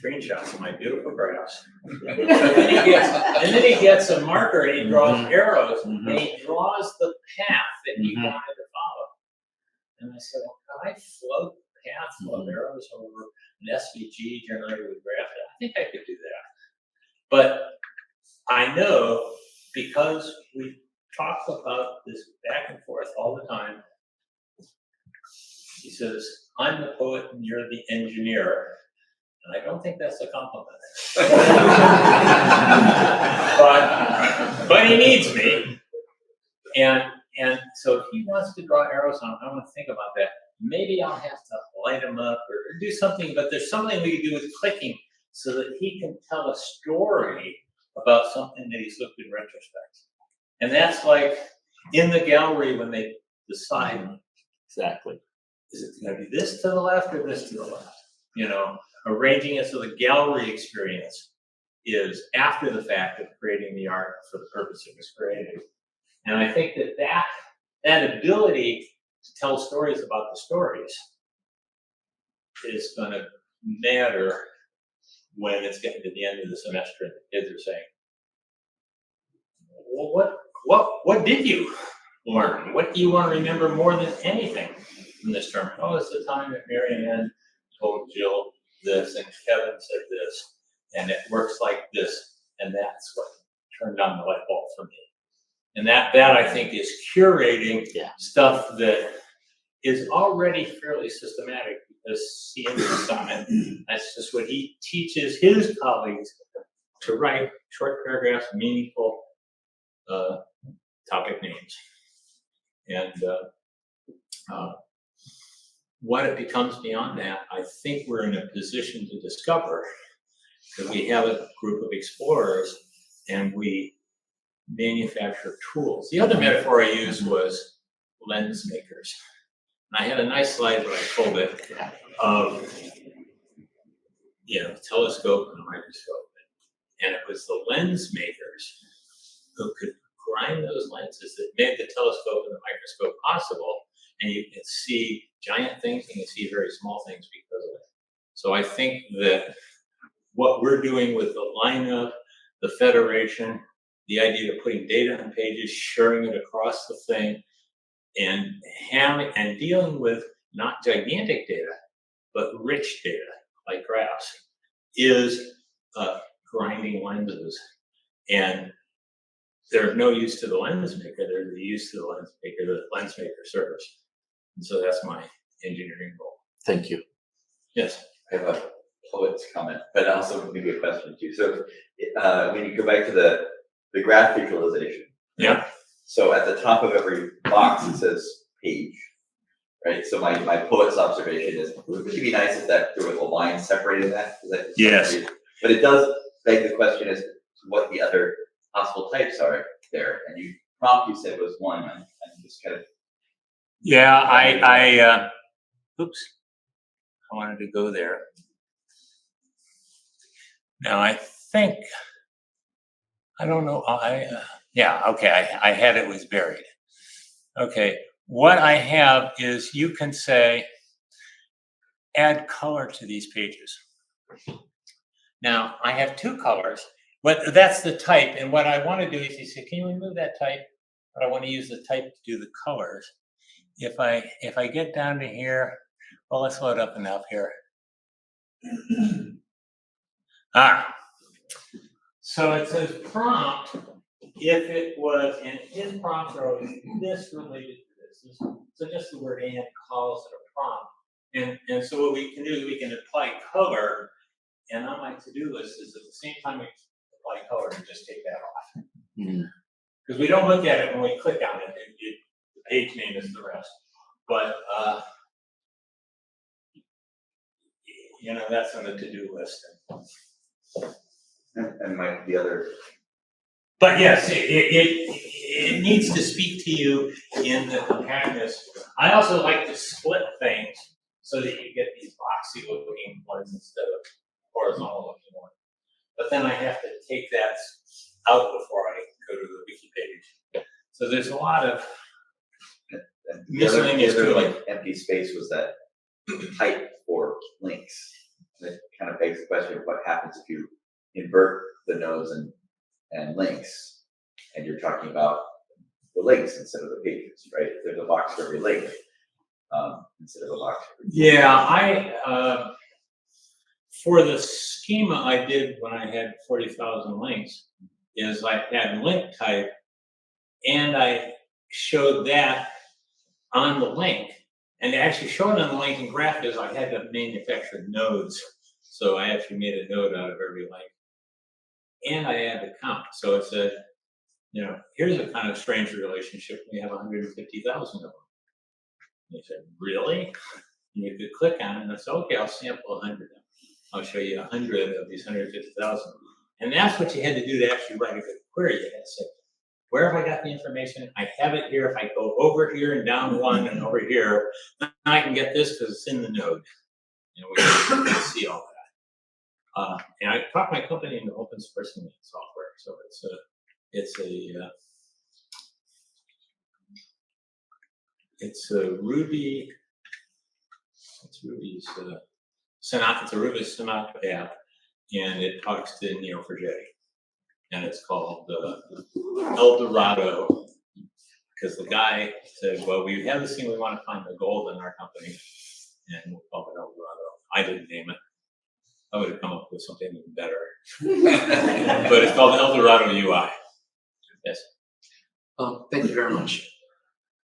of my beautiful graphs. and then he gets a marker and he draws arrows and he draws the path that he wanted to follow. And I said, well, can I float the path of arrows over an SVG generated with graphs? I think I could do that. But I know because we talk about this back and forth all the time, He says, I'm the poet and you're the engineer. And I don't think that's a compliment. but he needs me. And so if he wants to draw arrows on, I want to think about that. Maybe I'll have to light him up or do something, but there's something we can do with clicking so that he can tell a story about something that he's looked in retrospect. And that's like in the gallery when they decide, Exactly. is it going to be this to the left or this to the left? You know, arranging it so the gallery experience is after the fact of creating the art for the purpose it was created. And I think that ability to tell stories about the stories is going to matter when it's getting to the end of the semester and the kids are saying, well, what did you learn? What do you want to remember more than anything from this term? Oh, it's the time that Mary Ann told Jill this and Kevin said this, and it works like this, and that's what turned on the light bulb for me. And that I think is curating stuff that is already fairly systematic because CM's on it. That's just what he teaches his colleagues to write short paragraphs, meaningful topic names. And what it becomes beyond that, I think we're in a position to discover that we have a group of explorers and we manufacture tools. The other metaphor I used was lens makers. And I had a nice slide when I pulled it of, telescope and a microscope. And it was the lens makers who could grind those lenses that made the telescope and the microscope possible. And you can see giant things and you can see very small things because of it. So I think that what we're doing with the lineup, the Federation, the idea of putting data on pages, sharing it across the thing, and dealing with not gigantic data, but rich data, like graphs, is grinding lenses. And they're of no use to the lens maker, they're the use to the lens maker, the lens maker serves. And so that's my engineering goal. Thank you. Yes. I have a poet's comment, but also maybe a question too. So when you go back to the graph visualization. Yeah. So at the top of every box, it says page, right? So my poet's observation is, would it be nice if there was a line separating that? Yes. But it does beg the question as to what the other possible types are there. And you said was one. I'm just kind of. Yeah, I wanted to go there. Now I think, I don't know, okay, I had it was buried. Okay, what I have is you can say, add color to these pages. Now, I have two colors, but that's the type, and what I want to do is you say, can you remove that type? But I want to use the type to do the colors. If I get down to here, well, let's load up enough here. So it says prompt, if it was, and his prompts are always this related to this. So just the word and calls it a prompt. And so what we can do is we can apply color, and on my to-do list is at the same time we apply color and just take that off. Because we don't look at it when we click on it. The page name is the rest. But that's on the to-do list. And the other. But yes, it needs to speak to you in the compactness. I also like to split things so that you get these boxy looking ones instead of horizontal looking ones. But then I have to take that out before I go to the wiki page. So there's a lot of miscellaneous the other like empty space was that type for links. That kind of begs the question of what happens if you invert the nodes and links, and you're talking about the links instead of the pages, right? There's a box for every link instead of a box for every. Yeah, for the schema I did when I had 40,000 links, is I had link type, and I showed that on the link, And to actually show it on the link and graph is I had to manufacture nodes. So I actually made a node out of every link. And I had to count. So it said, you know, here's a kind of strange relationship. We have 150,000 of them. And he said, really? And you could click on it and I said, okay, I'll sample 100 of them. I'll show you 100 of these 150,000. And that's what you had to do to actually write a good query. You had to say, where have I got the information? I have it here. If I go over here and down one and over here, then I can get this because it's in the node. And we can see all that. And I taught my company into open sourcing software. So it's a Ruby. It's Ruby's Sonata. It's a Ruby Sonata app, and it talks to Neo4j. And it's called El Dorado, because the guy said, well, we have this thing, we want to find the gold in our company, and we'll call it El Dorado. I didn't name it. I would have come up with something even better. But it's called El Dorado UI. Yes. Thank you very much.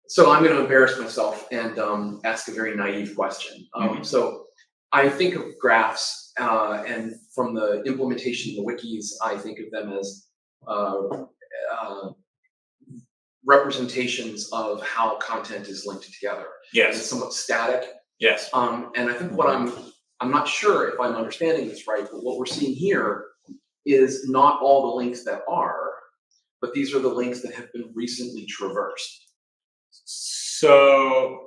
So I'm going to embarrass myself and ask a very naive question. So I think of graphs, and from the implementation of the wikis, I think of them as representations of how content is linked together. Yes. It's somewhat static. Yes. And I think what I'm not sure if I'm understanding this right, but what we're seeing here is not all the links that are, but these are the links that have been recently traversed. So,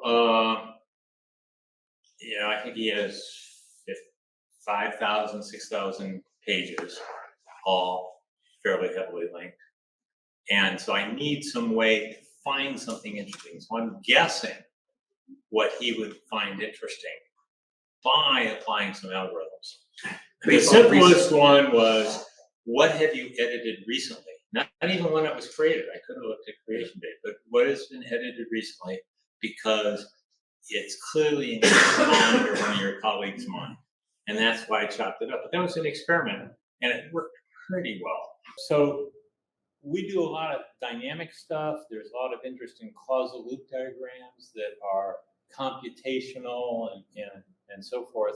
I think he has 5,000, 6,000 pages, all fairly heavily linked. And so I need some way to find something interesting. So I'm guessing what he would find interesting by applying some algorithms. The simplest one was, what have you edited recently? Not even when it was created. I couldn't look at creation date, but what has been edited recently, because it's clearly in your mind or one of your colleagues' mind. And that's why I chopped it up. But that was an experiment, and it worked pretty well. So we do a lot of dynamic stuff. There's a lot of interesting causal loop diagrams that are computational and so forth.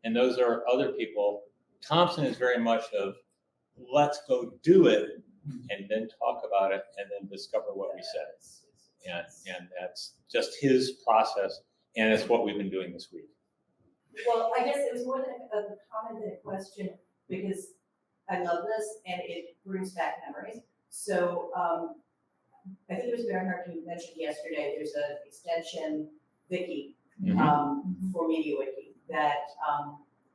And those are other people. Thompson is very much of, let's go do it and then talk about it and then discover what we said. And that's just his process. And it's what we've been doing this week. Well, I guess it was more than a comment than a question, because I love this and it brings back memories. So I think it was Bernhard who mentioned yesterday, there's an extension Wiki for MediaWiki that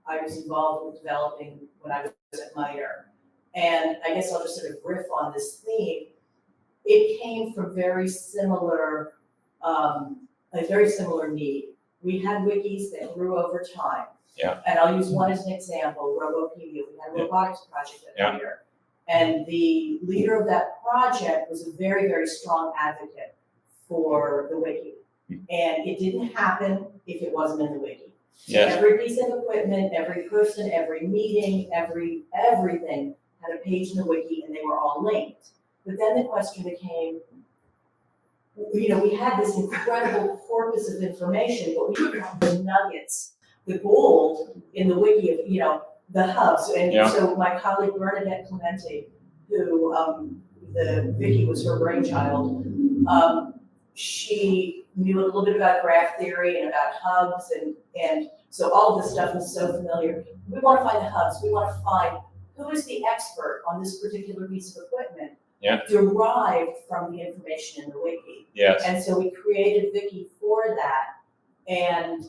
I was involved with developing when I was at Miter. And I guess I'll just sort of riff on this theme. It came from very similar, a very similar need. We had wikis that grew over time. Yeah. And I'll use one as an example, Robopedia. We had a robotics project at Miter. And the leader of that project was a very, very strong advocate for the wiki. And it didn't happen if it wasn't in the wiki. Yes. Every piece of equipment, every person, every meeting, everything had a page in the wiki and they were all linked. But then the question became, we had this incredible corpus of information, but we didn't have the nuggets, the gold in the wiki of, the hubs. And so my colleague Bernadette Clemente, who the wiki was her brainchild, she knew a little bit about graph theory and about hubs, and so all of this stuff was so familiar. We want to find the hubs. We want to find who is the expert on this particular piece of equipment derived from the information in the wiki. Yes. And so we created Wiki for that, and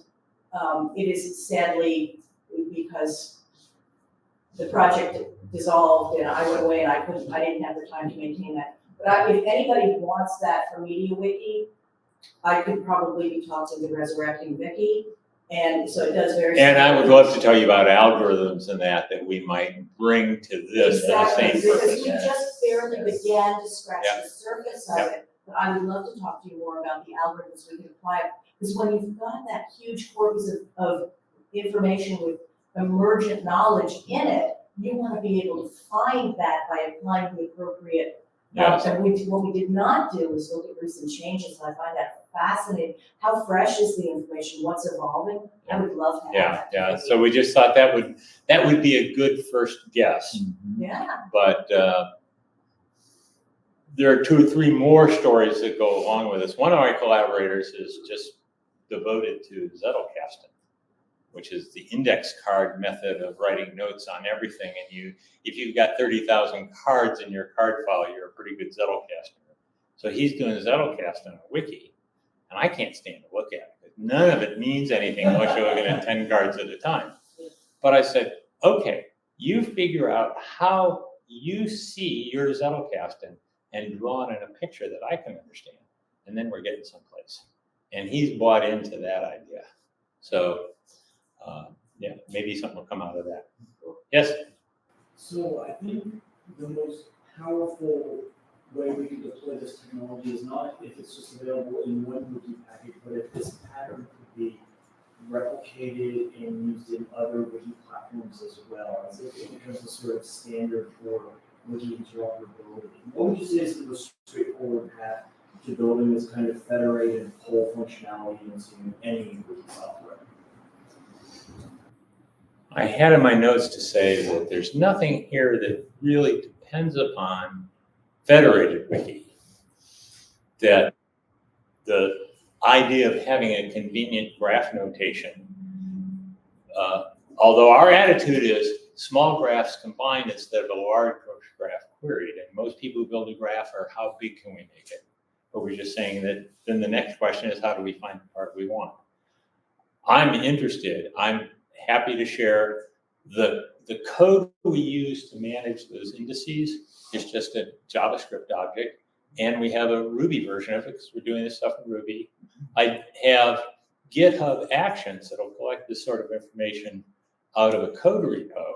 it is sadly, because the project dissolved and I went away and I didn't have the time to maintain that. But if anybody wants that for MediaWiki, I could probably be talking to Resurrecting Wiki. And so it does very. And I would love to tell you about algorithms and that we might bring to this for the same Exactly, because purpose. we just barely began to scratch the surface of it. But I would love to talk to you more about the algorithms we can apply. Because when you've got that huge corpus of information with emergent knowledge in it, you want to be able to find that by applying the appropriate. Yes. And what we did not do is look at recent changes, and I find that fascinating. How fresh is the information? What's evolving? I would love to have that. Yeah. So we just thought that would be a good first guess. Yeah. But there are 2 or 3 more stories that go along with this. One of my collaborators is just devoted to Zettelkasten, which is the index card method of writing notes on everything. And if you've got 30,000 cards in your card file, you're a pretty good Zettelkastener. So he's doing Zettelkasten on a wiki, and I can't stand to look at it. None of it means anything unless you're looking at 10 cards at a time. But I said, okay, you figure out how you see your Zettelkasten and draw it in a picture that I can understand, and then we're getting someplace. And he's bought into that idea. So, yeah, maybe something will come out of that. Yes? So I think the most powerful way we can deploy this technology is not if it's just available in one Wiki package, but if this pattern could be replicated and used in other Wiki platforms as well, as if it becomes a sort of standard for Wiki interoperability. What would you say is the most straightforward path to building this kind of federated whole functionality into any Wiki software? I had in my notes to say that there's nothing here that really depends upon Federated Wiki. That the idea of having a convenient graph notation, although our attitude is small graphs combined instead of a large graph queried, and most people who build a graph are how big can we make it? But we're just saying that then the next question is how do we find the part we want? I'm interested, I'm happy to share the code we use to manage those indices is just a JavaScript object, and we have a Ruby version of it because we're doing this stuff in Ruby. I have GitHub Actions that'll collect this sort of information out of a code repo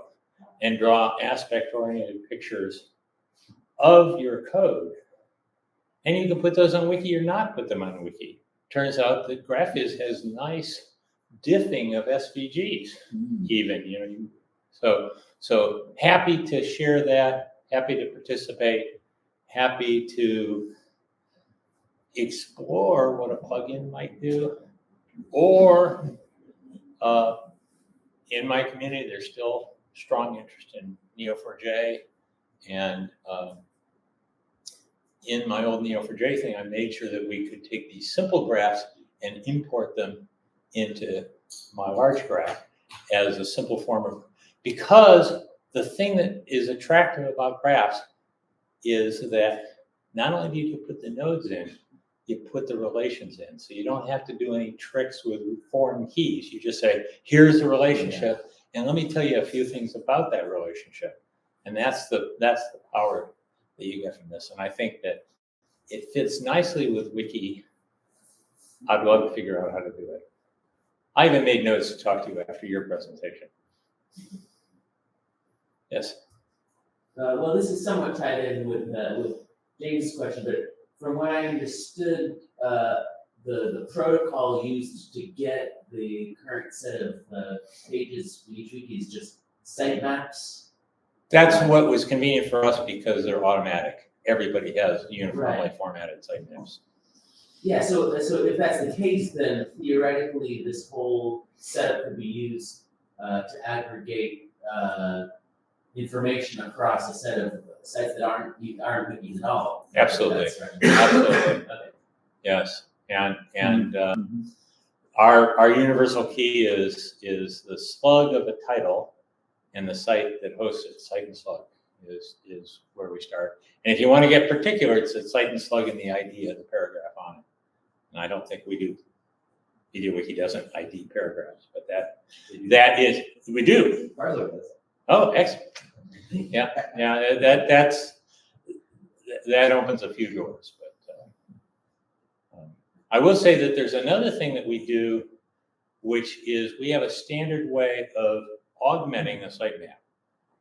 and draw aspect-oriented pictures of your code. And you can put those on Wiki or not put them on Wiki. Turns out that GraphViz has nice diffing of SVGs, even, So happy to share that, happy to participate, happy to explore what a plugin might do, or in my community, there's still strong interest in Neo4j, and in my old Neo4j thing, I made sure that we could take these simple graphs and import them into my large graph as a simple form of, because the thing that is attractive about graphs is that not only do you put the nodes in, you put the relations in. So you don't have to do any tricks with foreign keys. You just say, here's the relationship, and let me tell you a few things about that relationship. And that's the power that you get from this. And I think that it fits nicely with Wiki. I'd love to figure out how to do it. I even made notes to talk to you after your presentation. Yes? Well, this is somewhat tied in with James' question, but from what I understood, the protocol used to get the current set of pages for each wiki is just sitemaps. That's what was convenient for us because they're automatic. Everybody has uniformly formatted sitemaps. Yeah, so if that's the case, then theoretically this whole setup could be used to aggregate information across a set of sites that aren't wikis at all. Absolutely. Right. Absolutely. Okay. Yes. And our universal key is the slug of a title and the site that hosts it. Site and slug is where we start. And if you want to get particular, it's a site and slug and the ID of the paragraph on it. And I don't think we do. MediaWiki doesn't ID paragraphs, but that is, we do. Parler does. Oh, excellent. Yeah, that opens a few doors. But I will say that there's another thing that we do, which is we have a standard way of augmenting a sitemap.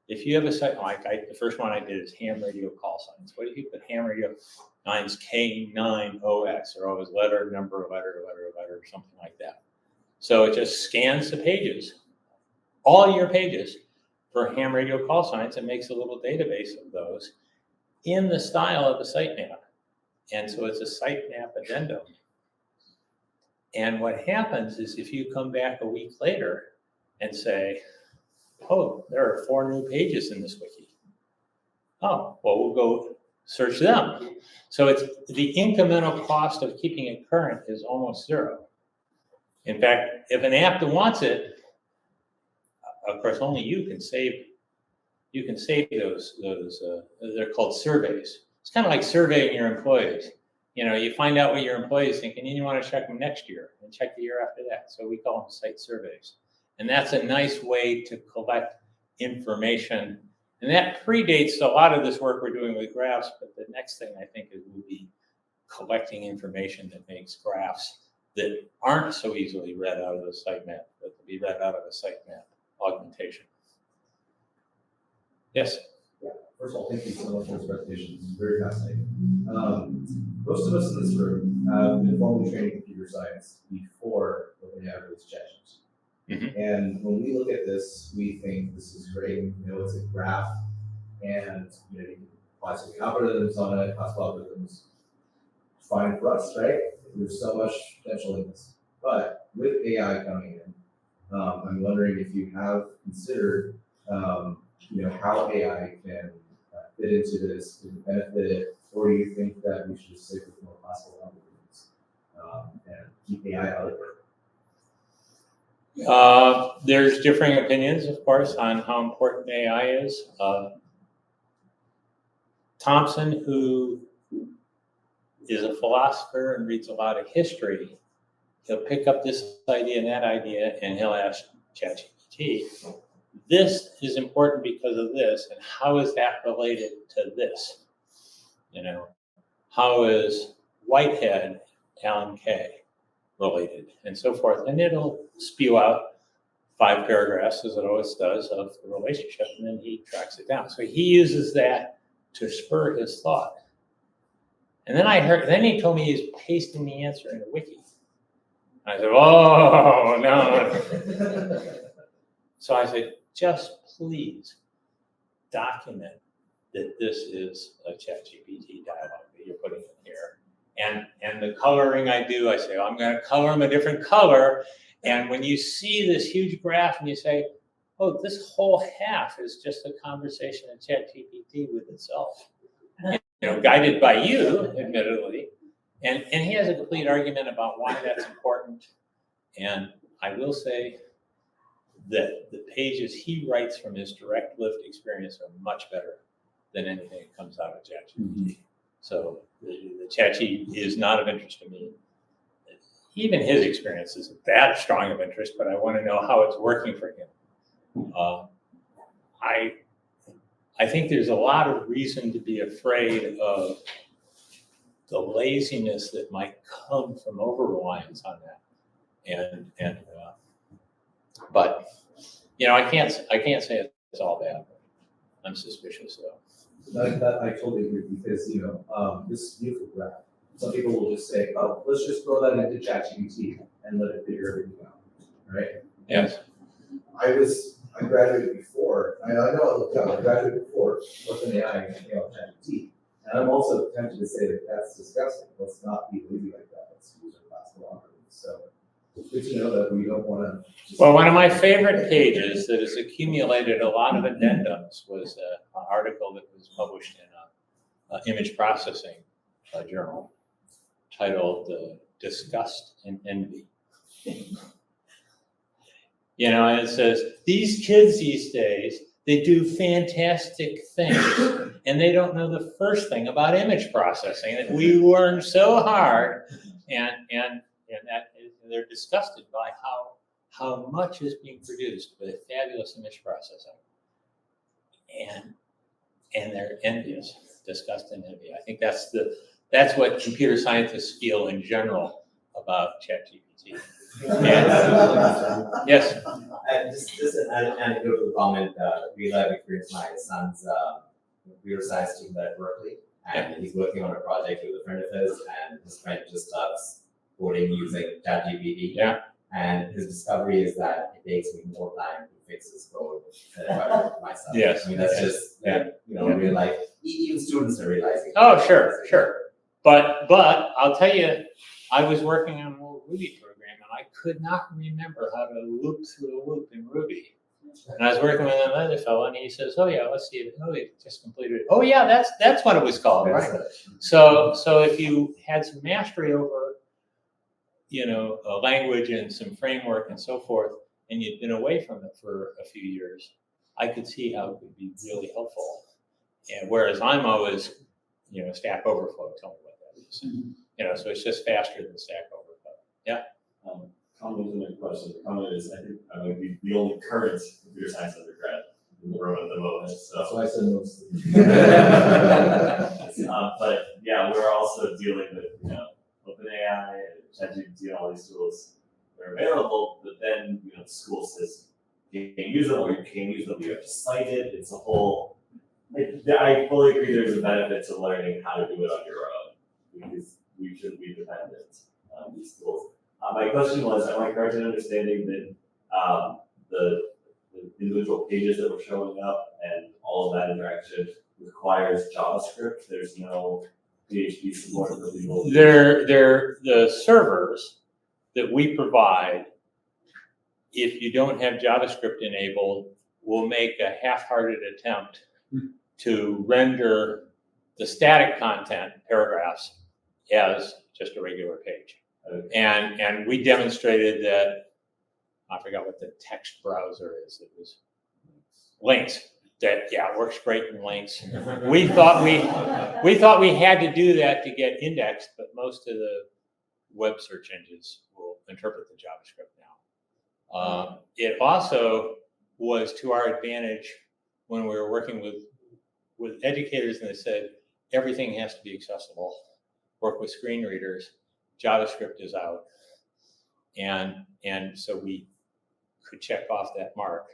If you have a site, like the first one I did is ham radio call signs. What if you put ham radio 9's K9OX, or always letter, number, letter, something like that. So it just scans the pages, all your pages, for ham radio call signs and makes a little database of those in the style of a sitemap. And so it's a sitemap addendum. And what happens is if you come back a week later and say, oh, there are 4 new pages in this wiki. Oh, well, we'll go search them. So it's the incremental cost of keeping it current is almost 0. In fact, if an app wants it, of course, only you can save those they're called surveys. It's kind of like surveying your employees. You know, you find out what your employees think, and then you want to check them next year and check the year after that. So we call them site surveys. And that's a nice way to collect information. And that predates a lot of this work we're doing with graphs, but the next thing I think is will be collecting information that makes graphs that aren't so easily read out of the sitemap, but to be read out of a sitemap augmentation. Yes? First of all, thank you so much for this presentation. It's very fascinating. Most of us in this room have been formally trained in computer science before OpenAI released ChatGPT. And when we look at this, we think this is great. You know, it's a graph, and you know, you can apply some algorithms on it, classical algorithms. Fine for us, right? There's so much potential in this. But with AI coming in, I'm wondering if you have considered, you know, how AI can fit into this, can benefit it, or do you think that we should stick with more classical algorithms and keep AI out of it? There's differing opinions, of course, on how important AI is. Thompson, who is a philosopher and reads a lot of history, he'll pick up this idea and that idea, and he'll ask ChatGPT, this is important because of this, and how is that related to this? You know, how is Whitehead, Alan Kay related, and so forth. And it'll spew out 5 paragraphs, as it always does, of the relationship, and then he tracks it down. So he uses that to spur his thought. And then he told me he's pasting the answer in a wiki. I said, oh, no. So I said, just please document that this is a ChatGPT dialogue that you're putting in here. And the coloring I do, I say, oh, I'm going to color them a different color. And when you see this huge graph and you say, oh, this whole half is just a conversation in ChatGPT with itself, you know, guided by you, admittedly. And he has a complete argument about why that's important. And I will say that the pages he writes from his direct lived experience are much better than anything that comes out of ChatGPT. So the ChatGPT is not of interest to me. Even his experience isn't that strong of interest, but I want to know how it's working for him. I think there's a lot of reason to be afraid of the laziness that might come from over-reliance on that. But you know, I can't say it's all bad. I'm suspicious though. I totally agree, because you know, this is beautiful graph. Some people will just say, oh, let's just throw that into ChatGPT and let it figure everything out, right? Yes. I graduated before. I know I graduated before OpenAI and ChatGPT, and I'm also tempted to say that that's disgusting. Let's not be lazy like that. Let's use our classical algorithms. So it's good to know that we don't want to. Well, one of my favorite pages that has accumulated a lot of addendums was an article that was published in an image processing journal titled Disgust and Envy. You know, and it says, these kids these days, they do fantastic things, and they don't know the first thing about image processing that we learned so hard, and that they're disgusted by how much is being produced with fabulous image processing, and they're envious, disgust and envy. I think that's what computer scientists feel in general about ChatGPT. Yes. Just an anecdotal comment. Real life experience. My son's computer science student at Berkeley, and he's working on a project with a friend of his, and his friend just starts coding using ChatGPT. Yeah. And his discovery is that it takes me more time to fix his code than if I work myself. Yes. I mean, that's just real life. Even students are realizing. Oh, sure. But I'll tell you, I was working on a little Ruby program and I could not remember how to loop through a loop in Ruby. And I was working with another fellow, and he says, "Oh yeah, let's see it. Oh, he just completed it. Oh yeah, that's what it was called, right?" So if you had some mastery over, a language and some framework and so forth, and you'd been away from it for a few years, I could see how it would be really helpful. And whereas I'm always, Stack Overflow, tell me what that is. So it's just faster than Stack Overflow. Yeah. Comment on my question. The comment is, I think I might be the only current computer science undergrad in the room at the moment. So that's why I said most. But yeah, we're also dealing with OpenAI and ChatGPT and all these tools. They're available, but then the school says you can't use them, or you can't use them. You have to cite it. It's a whole. I fully agree. There's a benefit to learning how to do it on your own, because we shouldn't be dependent on these tools. My question was, am I correct in understanding that the individual pages that were showing up and all of that interaction requires JavaScript? There's no PHP support for people. They're the servers that we provide. If you don't have JavaScript enabled, will make a half-hearted attempt to render the static content, paragraphs, as just a regular page. And we demonstrated that, I forgot what the text browser is. It was links. That works great in links. We thought we had to do that to get indexed, but most of the web search engines will interpret the JavaScript now. It also was to our advantage when we were working with educators, and they said everything has to be accessible. Work with screen readers. JavaScript is out, and so we could check off that mark.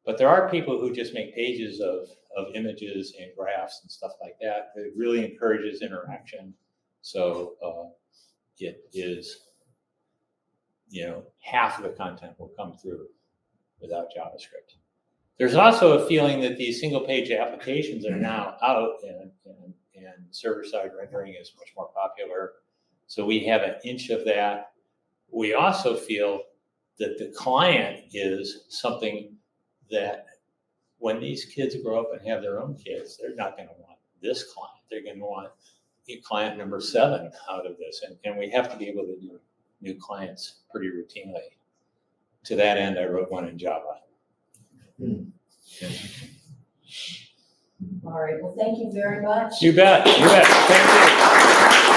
But there are people who just make pages of images and graphs and stuff like that. It really encourages interaction. So it is, half of the content will come through without JavaScript. There's also a feeling that these single page applications are now out, and server-side rendering is much more popular. So we have an inch of that. We also feel that the client is something that when these kids grow up and have their own kids, they're not going to want this client. They're going to want client number 7 out of this. And we have to be able to do new clients pretty routinely. To that end, I wrote one in Java. All right, well, thank you very much. You bet. Thank you.